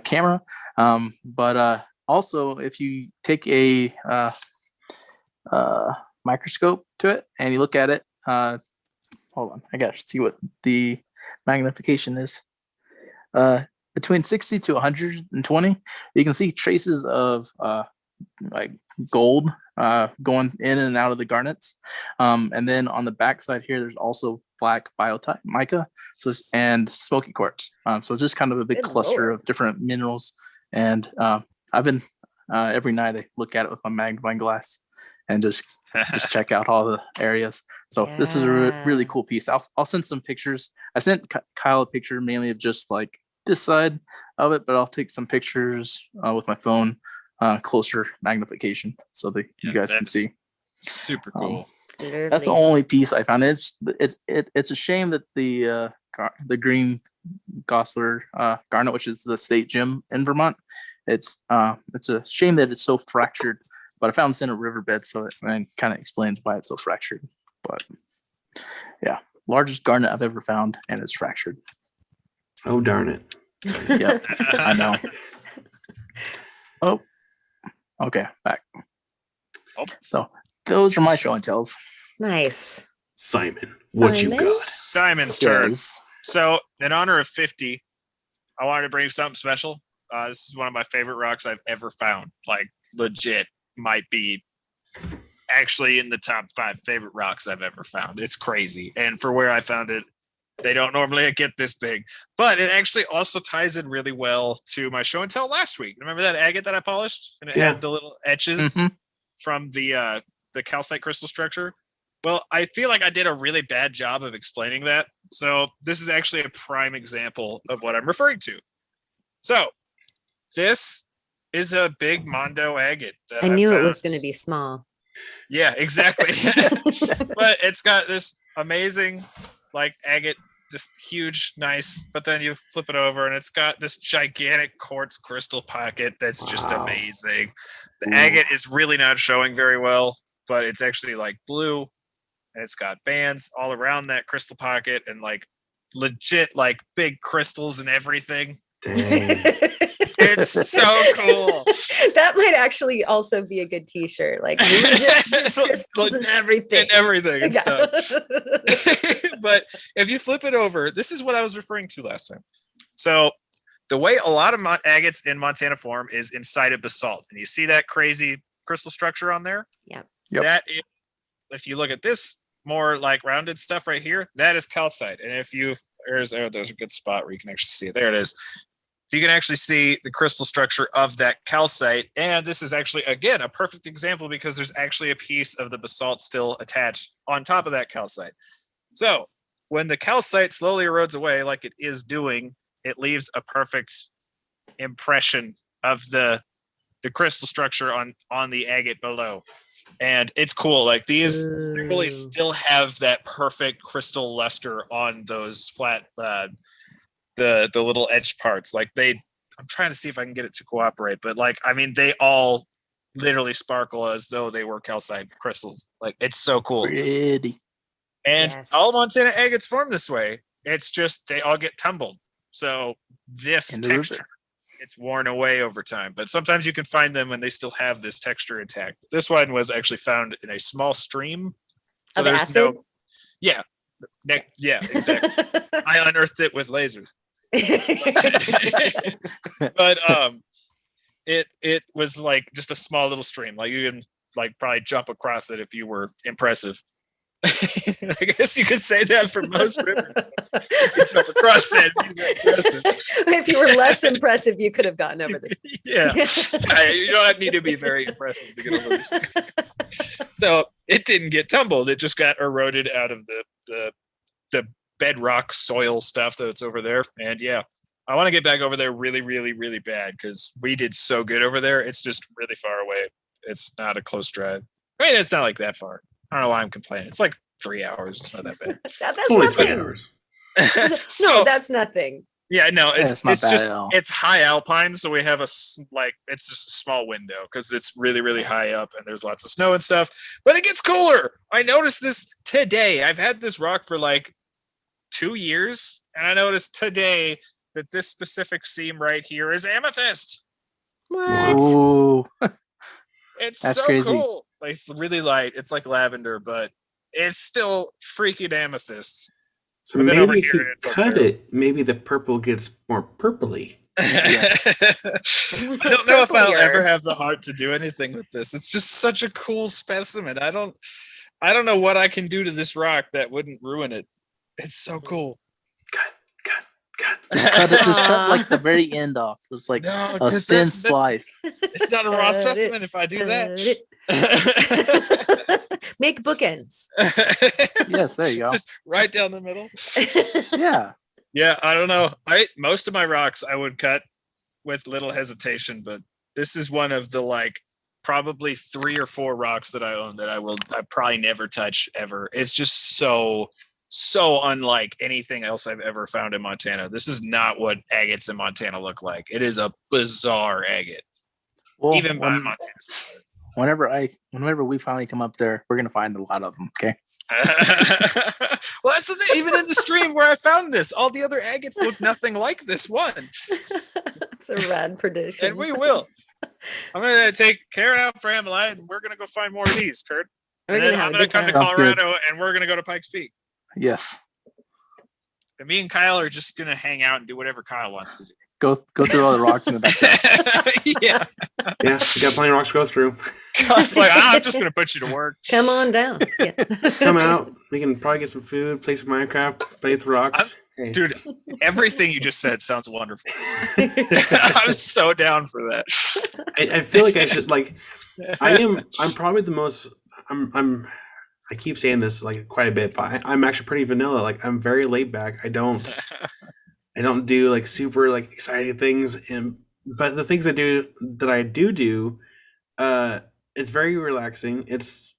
camera. But also, if you take a microscope to it and you look at it, hold on, I gotta see what the magnification is. Between 60 to 120, you can see traces of like gold going in and out of the garnets. And then on the back side here, there's also black biotite mica, and smoky quartz. So just kind of a big Good cluster Lord. of different minerals. And I've been every night I look at it with my magnifying glass and just check out all the areas. So this is a really Yeah. cool piece. I'll send some pictures. I sent Kyle a picture mainly of just like this side of it, but I'll take some pictures with my phone, closer magnification, so that you guys can see. Super cool. That's the only piece I found. It's a shame that the green Gosler garnet, which is the state gem in Vermont, it's a shame that it's so fractured. But I found this in a riverbed, so it kind of explains why it's so fractured. But yeah, largest garnet I've ever found, and it's fractured. Oh, darn it. Yep, I know. Oh, okay, back. Oh. So those are my show and tells. Nice. Simon, what you Simon? got? Simon's turn. Yes. So, in honor of 50, I wanted to bring something special. This is one of my favorite rocks I've ever found. Like, legit, might be actually in the top 5 favorite rocks I've ever found. It's crazy. And for where I found it, they don't normally get this big. But it actually also ties in really well to my show and tell last week. Remember that agate that I polished? And it had the little etches from the calcite crystal structure? Well, I feel like I did a really bad job of explaining that. So this is actually a prime example of what I'm referring to. So this is a big Mondo agate. That I knew it found. was going to be small. Yeah, exactly. But it's got this amazing, like, agate, just huge, nice. But then you flip it over, and it's got this gigantic quartz crystal pocket that's just amazing. The agate is really not showing very well, but it's actually like blue, and it's got bands all around that crystal pocket, and like legit like big crystals and everything. Dang. It's so cool. That might actually also be a good T-shirt, like legit crystals and everything. And everything and Yeah. stuff. But if you flip it over, this is what I was referring to last time. So the way a lot of agates in Montana form is inside of basalt, and you see that crazy crystal structure on there. Yep. That is, if you look at this more like rounded stuff right here, that is calcite. And if you there's a good spot where you can actually see it. There it is. You can actually see the crystal structure of that calcite. And this is actually, again, a perfect example because there's actually a piece of the basalt still attached on top of that calcite. So when the calcite slowly erodes away, like it is doing, it leaves a perfect impression of the crystal structure on the agate below. And it's cool. Like these really still have that perfect crystal luster on those flat the little edge parts. Like I'm trying to see if I can get it to cooperate, but like, I mean, they all literally sparkle as though they were calcite crystals. Like, it's so cool. Pretty. And all Montana agates form this way. It's just they all get tumbled. So this texture, it's worn away over time. But sometimes you can find them and they still have this texture intact. This one was actually found in a small stream. So of there's acid? Yeah, exactly. I unearthed it with lasers. But it was like just a small little stream. Like you can like probably jump across it if you were impressive. I guess you could say that for most rivers. You could jump across that and be impressive. If you were less impressive, you could have gotten over this. Yeah. You don't need to be very impressive to get over this. So it didn't get tumbled. It just got eroded out of the bedrock soil stuff that's over there. And yeah, I want to get back over there really, really, really bad because we did so good over there. It's just really far away. It's not a close drive. I mean, it's not like that far. I don't know why I'm complaining. It's like 3 hours. It's not that bad. That's Only 3 nothing. hours. No, that's nothing. Yeah, no, it's not bad just at all. it's high alpine, so we have it's just a small window because it's really, really high up and there's lots of snow and stuff. But it gets cooler. I noticed this today. I've had this rock for like 2 years, and I noticed today that this specific seam right here is amethyst. What? Ooh. It's That's so crazy. cool. Like, it's really light. It's like lavender, but it's still freaking amethyst. So And then over maybe if here, you it's up cut there. it, maybe the purple gets more purpley. I don't know if I'll Purplier. ever have the heart to do anything with this. It's just such a cool specimen. I don't know what I can do to this rock that wouldn't ruin it. It's so cool. Cut. Just cut like the very end off. Just like No, a 'cause thin that's- slice. It's not a raw Cut it, specimen if I do cut that. it. Make bookends. Yes, there you go. Just right down the middle. Yeah. Yeah, I don't know. Most of my rocks I would cut with little hesitation, but this is one of the like probably 3 or 4 rocks that I own that I probably never touch ever. It's just so unlike anything else I've ever found in Montana. This is not what agates in Montana look like. It is a bizarre agate, Well, even by Montana standards. whenever we finally come up there, we're gonna find a lot of them. Okay. Well, that's the thing. Even in the stream where I found this, all the other agates look nothing like this one, It's a rad prediction. and we will. I'm gonna take Karen out for Amalite, and we're gonna go find more of these, Kurt. We're And gonna then have I'm a gonna good come to time. Sounds good. Colorado, and we're gonna go to Pikes Peak. Yes. And me and Kyle are just gonna hang out and do whatever Kyle wants to do. Go through all the rocks in the backyard. Yeah, Yeah, we got plenty of rocks to go through. Kyle's like, I'm just gonna put you to work. Come on down. Yeah. Come out. We can probably get some food, play some Minecraft, play with rocks. Hey. Dude, everything you just said sounds wonderful. I'm so down for that. I feel like I should I'm probably the most I keep saying this like quite a bit, but I'm actually pretty vanilla. Like I'm very laid back. I don't do like super like exciting things, but the things I do, it's very relaxing. It's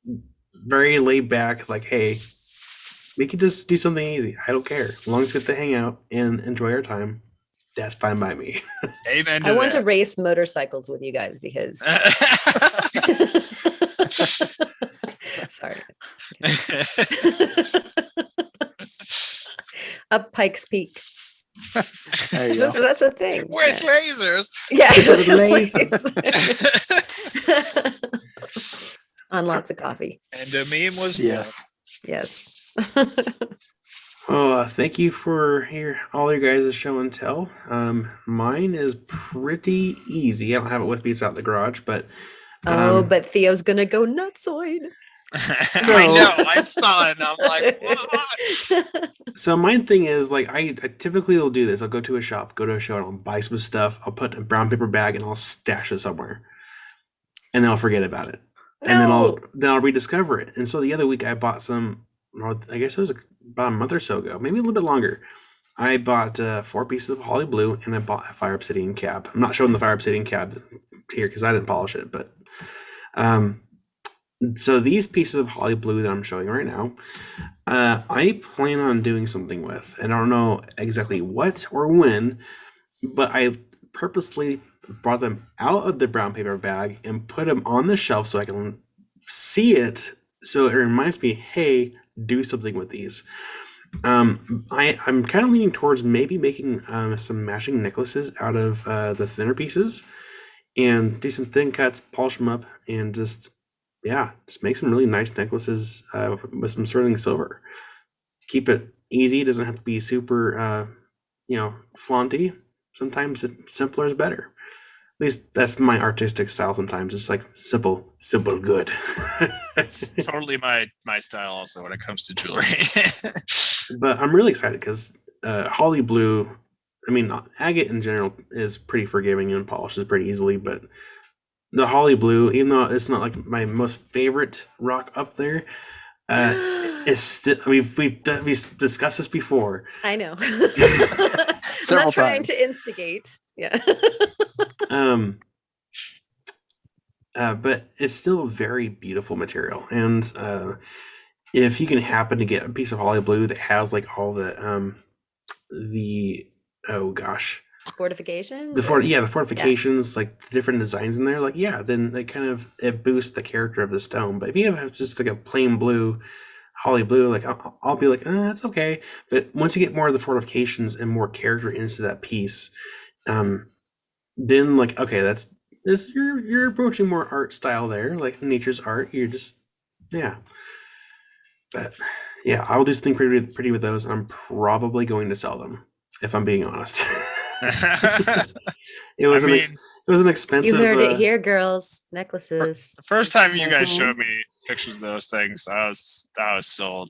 very laid back. Like, hey, we can just do something easy. I don't care. As long as we get to hang out and enjoy our time, that's fine by me. Amen to I want to that. race motorcycles with you guys because sorry. Up Pikes Peak. There you go. That's a thing. With Yeah. razors. Yeah. With lasers. On lots of coffee. And the meme was Yes. Yes. Oh, thank you for all your guys' show and tell. Mine is pretty easy. I don't have it with me; it's out in the garage. But But Theo's gonna go nutsoid. I know. I saw it, and I'm like, what? so my thing is like I typically will do this. I'll go to a shop, go to a show, and I'll buy some stuff. I'll put in a brown paper bag and I'll stash it somewhere, and then I'll forget about it, and then I'll rediscover it. And so the other week I bought some. I guess it was about a month or so ago, maybe a little bit longer. I bought 4 pieces of Holly Blue, and I bought a Fire Obsidian cab. I'm not showing the Fire Obsidian cab here because I didn't polish it, but so these pieces of Holly Blue that I'm showing right now, I plan on doing something with. I don't know exactly what or when, but I purposely brought them out of the brown paper bag and put them on the shelf so I can see it. So it reminds me, hey, do something with these. I'm kind of leaning towards maybe making some matching necklaces out of the thinner pieces and do some thin cuts, polish them up, and just make some really nice necklaces with some sterling silver. Keep it easy. It doesn't have to be super, flaunty. Sometimes simpler is better. At least that's my artistic style sometimes. It's like simple, good. It's totally my style also when it comes to jewelry. But I'm really excited because Holly Blue, I mean, agate in general is pretty forgiving and polishes pretty easily, but the Holly Blue, even though it's not like my most favorite rock up there, It's still, we've discussed this before. I know. I'm Several not trying times. to instigate. Yeah. But it's still a very beautiful material, and if you can happen to get a piece of holly blue that has like all the oh gosh, Fortifications. the fortifications, like the different designs in there, like then they kind of it boosts the character of the stone. But if you have just like a plain blue holly blue, like I'll be like, that's okay. But once you get more of the fortifications and more character into that piece, then like okay, that's you're approaching more art style there, like nature's art. You're just yeah. But yeah, I'll do something pretty with those. I'm probably going to sell them, if I'm being honest. It was it was an expensive. You heard it here, girls. Necklaces. The first time you guys showed me pictures of those things, I was sold.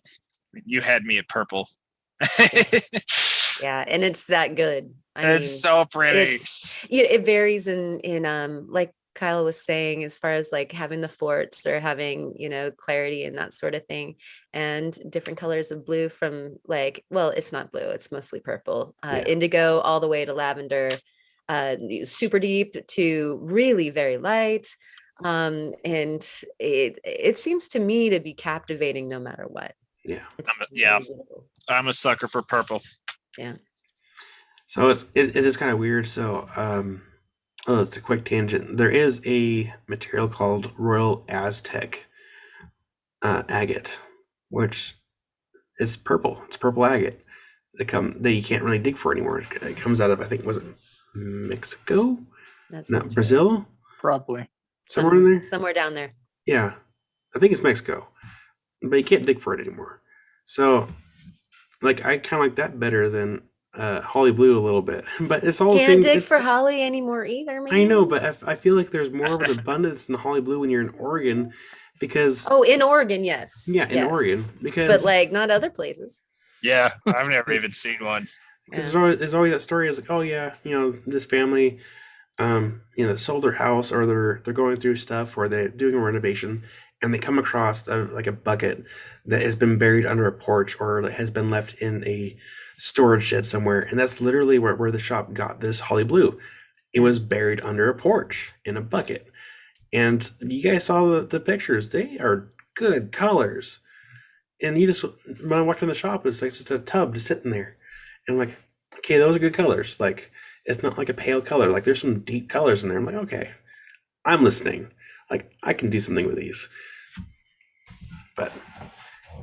You had me at purple. Yeah, and it's that good. It's so pretty. It varies in like Kyle was saying, as far as like having the forts or having, clarity and that sort of thing, and different colors of blue from like, well, it's not blue, it's mostly purple, indigo, all the way to lavender, super deep to really very light. And it seems to me to be captivating no matter what. Yeah. I'm a sucker for purple. Yeah. So it is kind of weird. So it's a quick tangent. There is a material called Royal Aztec agate, which is purple. It's purple agate that you can't really dig for anymore. It comes out of, I think, was it Mexico? No, Brazil? Right. Probably. Somewhere in there? Somewhere down there. Yeah. I think it's Mexico. But you can't dig for it anymore. So like I kind of like that better than holly blue a little bit, but it's all can't the same. Dig for holly anymore either, man. I know, but I feel like there's more of an abundance in the holly blue when you're in Oregon, because in Oregon, yes. In Oregon, because but like not other places. Yeah, I've never even seen one. Because there's always that story of like, oh yeah, this family, sold their house, or they're going through stuff, or they're doing a renovation, and they come across a bucket that has been buried under a porch, or has been left in a storage shed somewhere, and that's literally where the shop got this holly blue. It was buried under a porch in a bucket, and you guys saw the pictures. They are good colors, and you just when I walked in the shop, it's like just a tub just sitting there, and I'm like, okay, those are good colors. Like it's not like a pale color. Like there's some deep colors in there. I'm like, okay, I'm listening. Like I can do something with these. But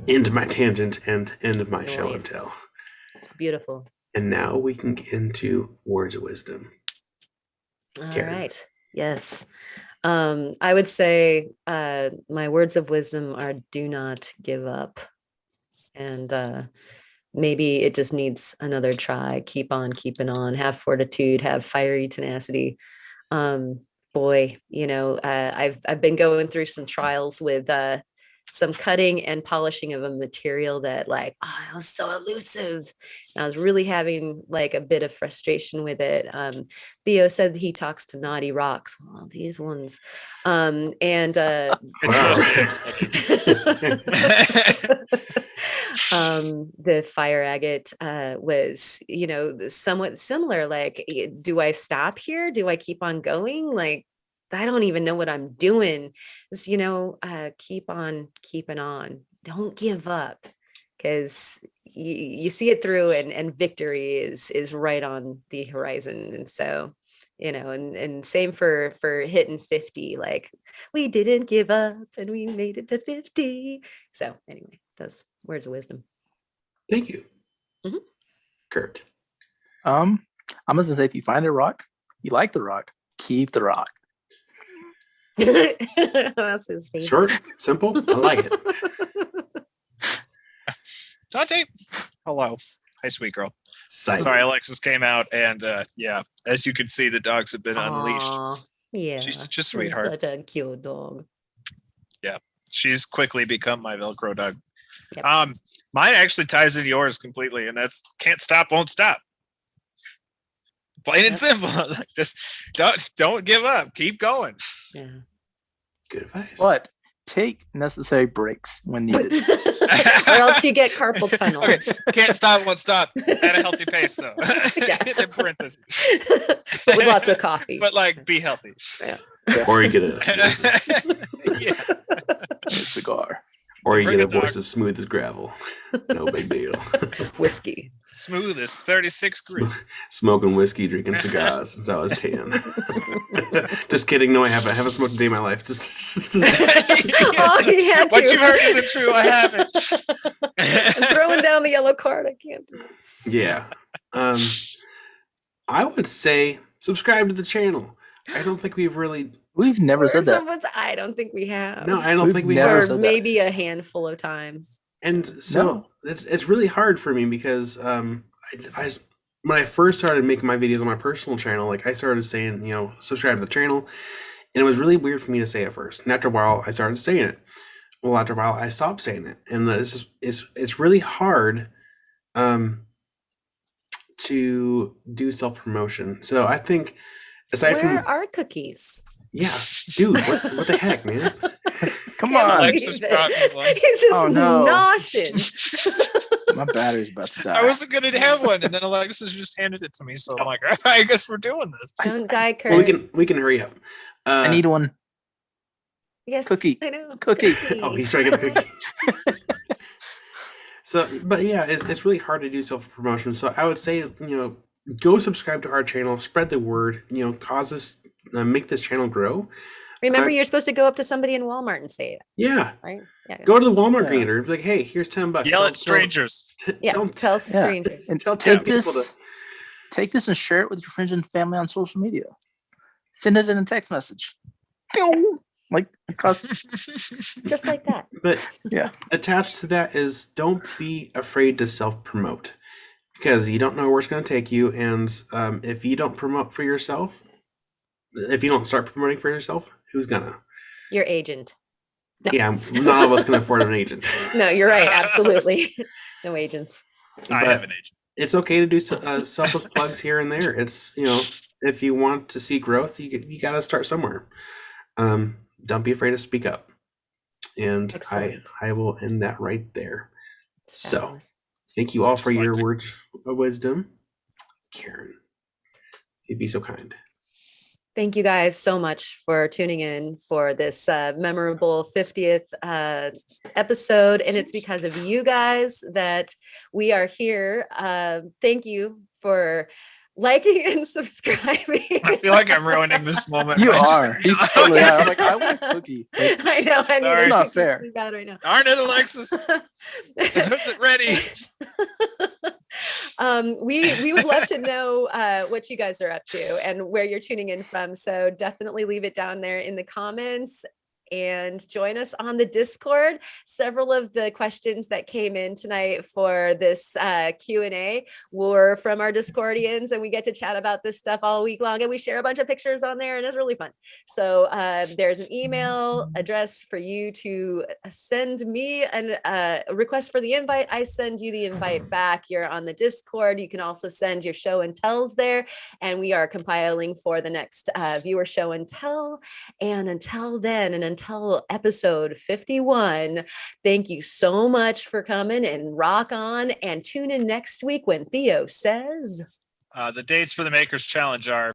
end of my tangent and end of my show and tell. It's beautiful. And now we can get into words of wisdom. All right. Yes. I would say my words of wisdom are do not give up. And maybe it just needs another try. Keep on keeping on. Have fortitude. Have fiery tenacity. Boy, I've been going through some trials with some cutting and polishing of a material that it was so elusive. And I was really having like a bit of frustration with it. Theo said he talks to naughty rocks. Well, these ones. The fire agate was, somewhat similar. Like, do I stop here? Do I keep on going? Like, I don't even know what I'm doing. Just, keep on keeping on. Don't give up, because you see it through, and victory is right on the horizon. And so, and same for hitting 50. Like, we didn't give up and we made it to 50. So anyway, those words of wisdom. Thank you. Mm-hmm. Kurt. I'm just gonna say, if you find a rock, you like the rock, keep the rock. That's his favorite. Short, simple. I like it. Dante, hello. Hi, sweet girl. Silent. Sorry, Alexis came out, and as you can see, the dogs have been unleashed. Yeah, she's such a sweetheart. Such a cute dog. Yeah, she's quickly become my Velcro dog. Yep. Mine actually ties into yours completely, and that's can't stop, won't stop. Plain and simple. Just don't give up. Keep going. Yeah. Good advice. But take necessary breaks when needed. Or else you get carpal tunnel. Okay, can't stop, won't stop. At a healthy pace, though. Yeah. In parentheses. With lots of coffee. But like, be healthy. Yeah. Or you get a Yeah. A cigar. or you Bring get a it, voice dog. as smooth as gravel. No big deal. Whiskey. Smooth as 36 grit. Smoking whiskey, drinking cigars since I was 10. Just kidding. No, I haven't. I haven't smoked a day in my life. Just Oh, he had What to. you heard isn't true. I haven't. I'm throwing down the yellow card. I can't do it. yeah. I would say subscribe to the channel. I don't think we've really. We've never said that. I don't think we have. No, I don't We've think we never have. Or said that. maybe a handful of times. And so No. it's really hard for me because I when I first started making my videos on my personal channel, like I started saying, subscribe to the channel, and it was really weird for me to say at first. And after a while, I started saying it. Well, after a while, I stopped saying it, and it's really hard to do self promotion. So I think aside Where from are cookies? yeah, dude, what the heck, man? Come Can't on. Alexis believe brought me it. one. He's just Oh, no. noshing. My battery's about to die. I wasn't going to have one, and then Alexis just handed it to me. So I'm like, I guess we're doing this. Don't die, Kurt. Well, we can hurry up. I need one. Yes, Cookie. I know. Cookie. Oh, he's trying to get the cookie. So, but yeah, it's really hard to do self promotion. So I would say, go subscribe to our channel, spread the word, cause us, make this channel grow. Remember, you're supposed to go up to somebody in Walmart and say it, Yeah, right? Yeah. go to the Walmart Yeah. greeter and be like, hey, here's $10. Yell at strangers. Yeah. Tell strangers. And Tell 10 take people this, to. take this and share it with your friends and family on social media. Send it in a text message. Pew! Like across. Just like that. But Yeah. attached to that is don't be afraid to self promote because you don't know where it's going to take you. And if you don't promote for yourself, if you don't start promoting for yourself, who's gonna? Your agent. No. Yeah, none of us can afford an agent. No, you're right. Absolutely. No agents. I But have an agent. it's okay to do selfless plugs here and there. It's if you want to see growth, you got to start somewhere. Don't be afraid to speak up. And Excellent. I will end that right there. It's So fabulous. thank you all for Just like your to- words of wisdom, Karen. You'd be so kind. Thank you guys so much for tuning in for this memorable 50th episode. And it's because of you guys that we are here. Thank you for liking and subscribing. I feel like I'm ruining this moment. You by just- are. He's totally are. I'm like, I want a cookie. Like, I know. I need Sorry. a Not cookie fair. really bad right now. Darn it, Alexis. Is it ready? We would love to know what you guys are up to and where you're tuning in from. So definitely leave it down there in the comments and join us on the Discord. Several of the questions that came in tonight for this Q&A were from our Discordians, and we get to chat about this stuff all week long, and we share a bunch of pictures on there, and it's really fun. So there's an email address for you to send me a request for the invite. I send you the invite back. You're on the Discord. You can also send your show and tells there, and we are compiling for the next viewer show and tell. And until then, and until episode 51, thank you so much for coming, and rock on, and tune in next week when Theo says The dates for the Makers Challenge are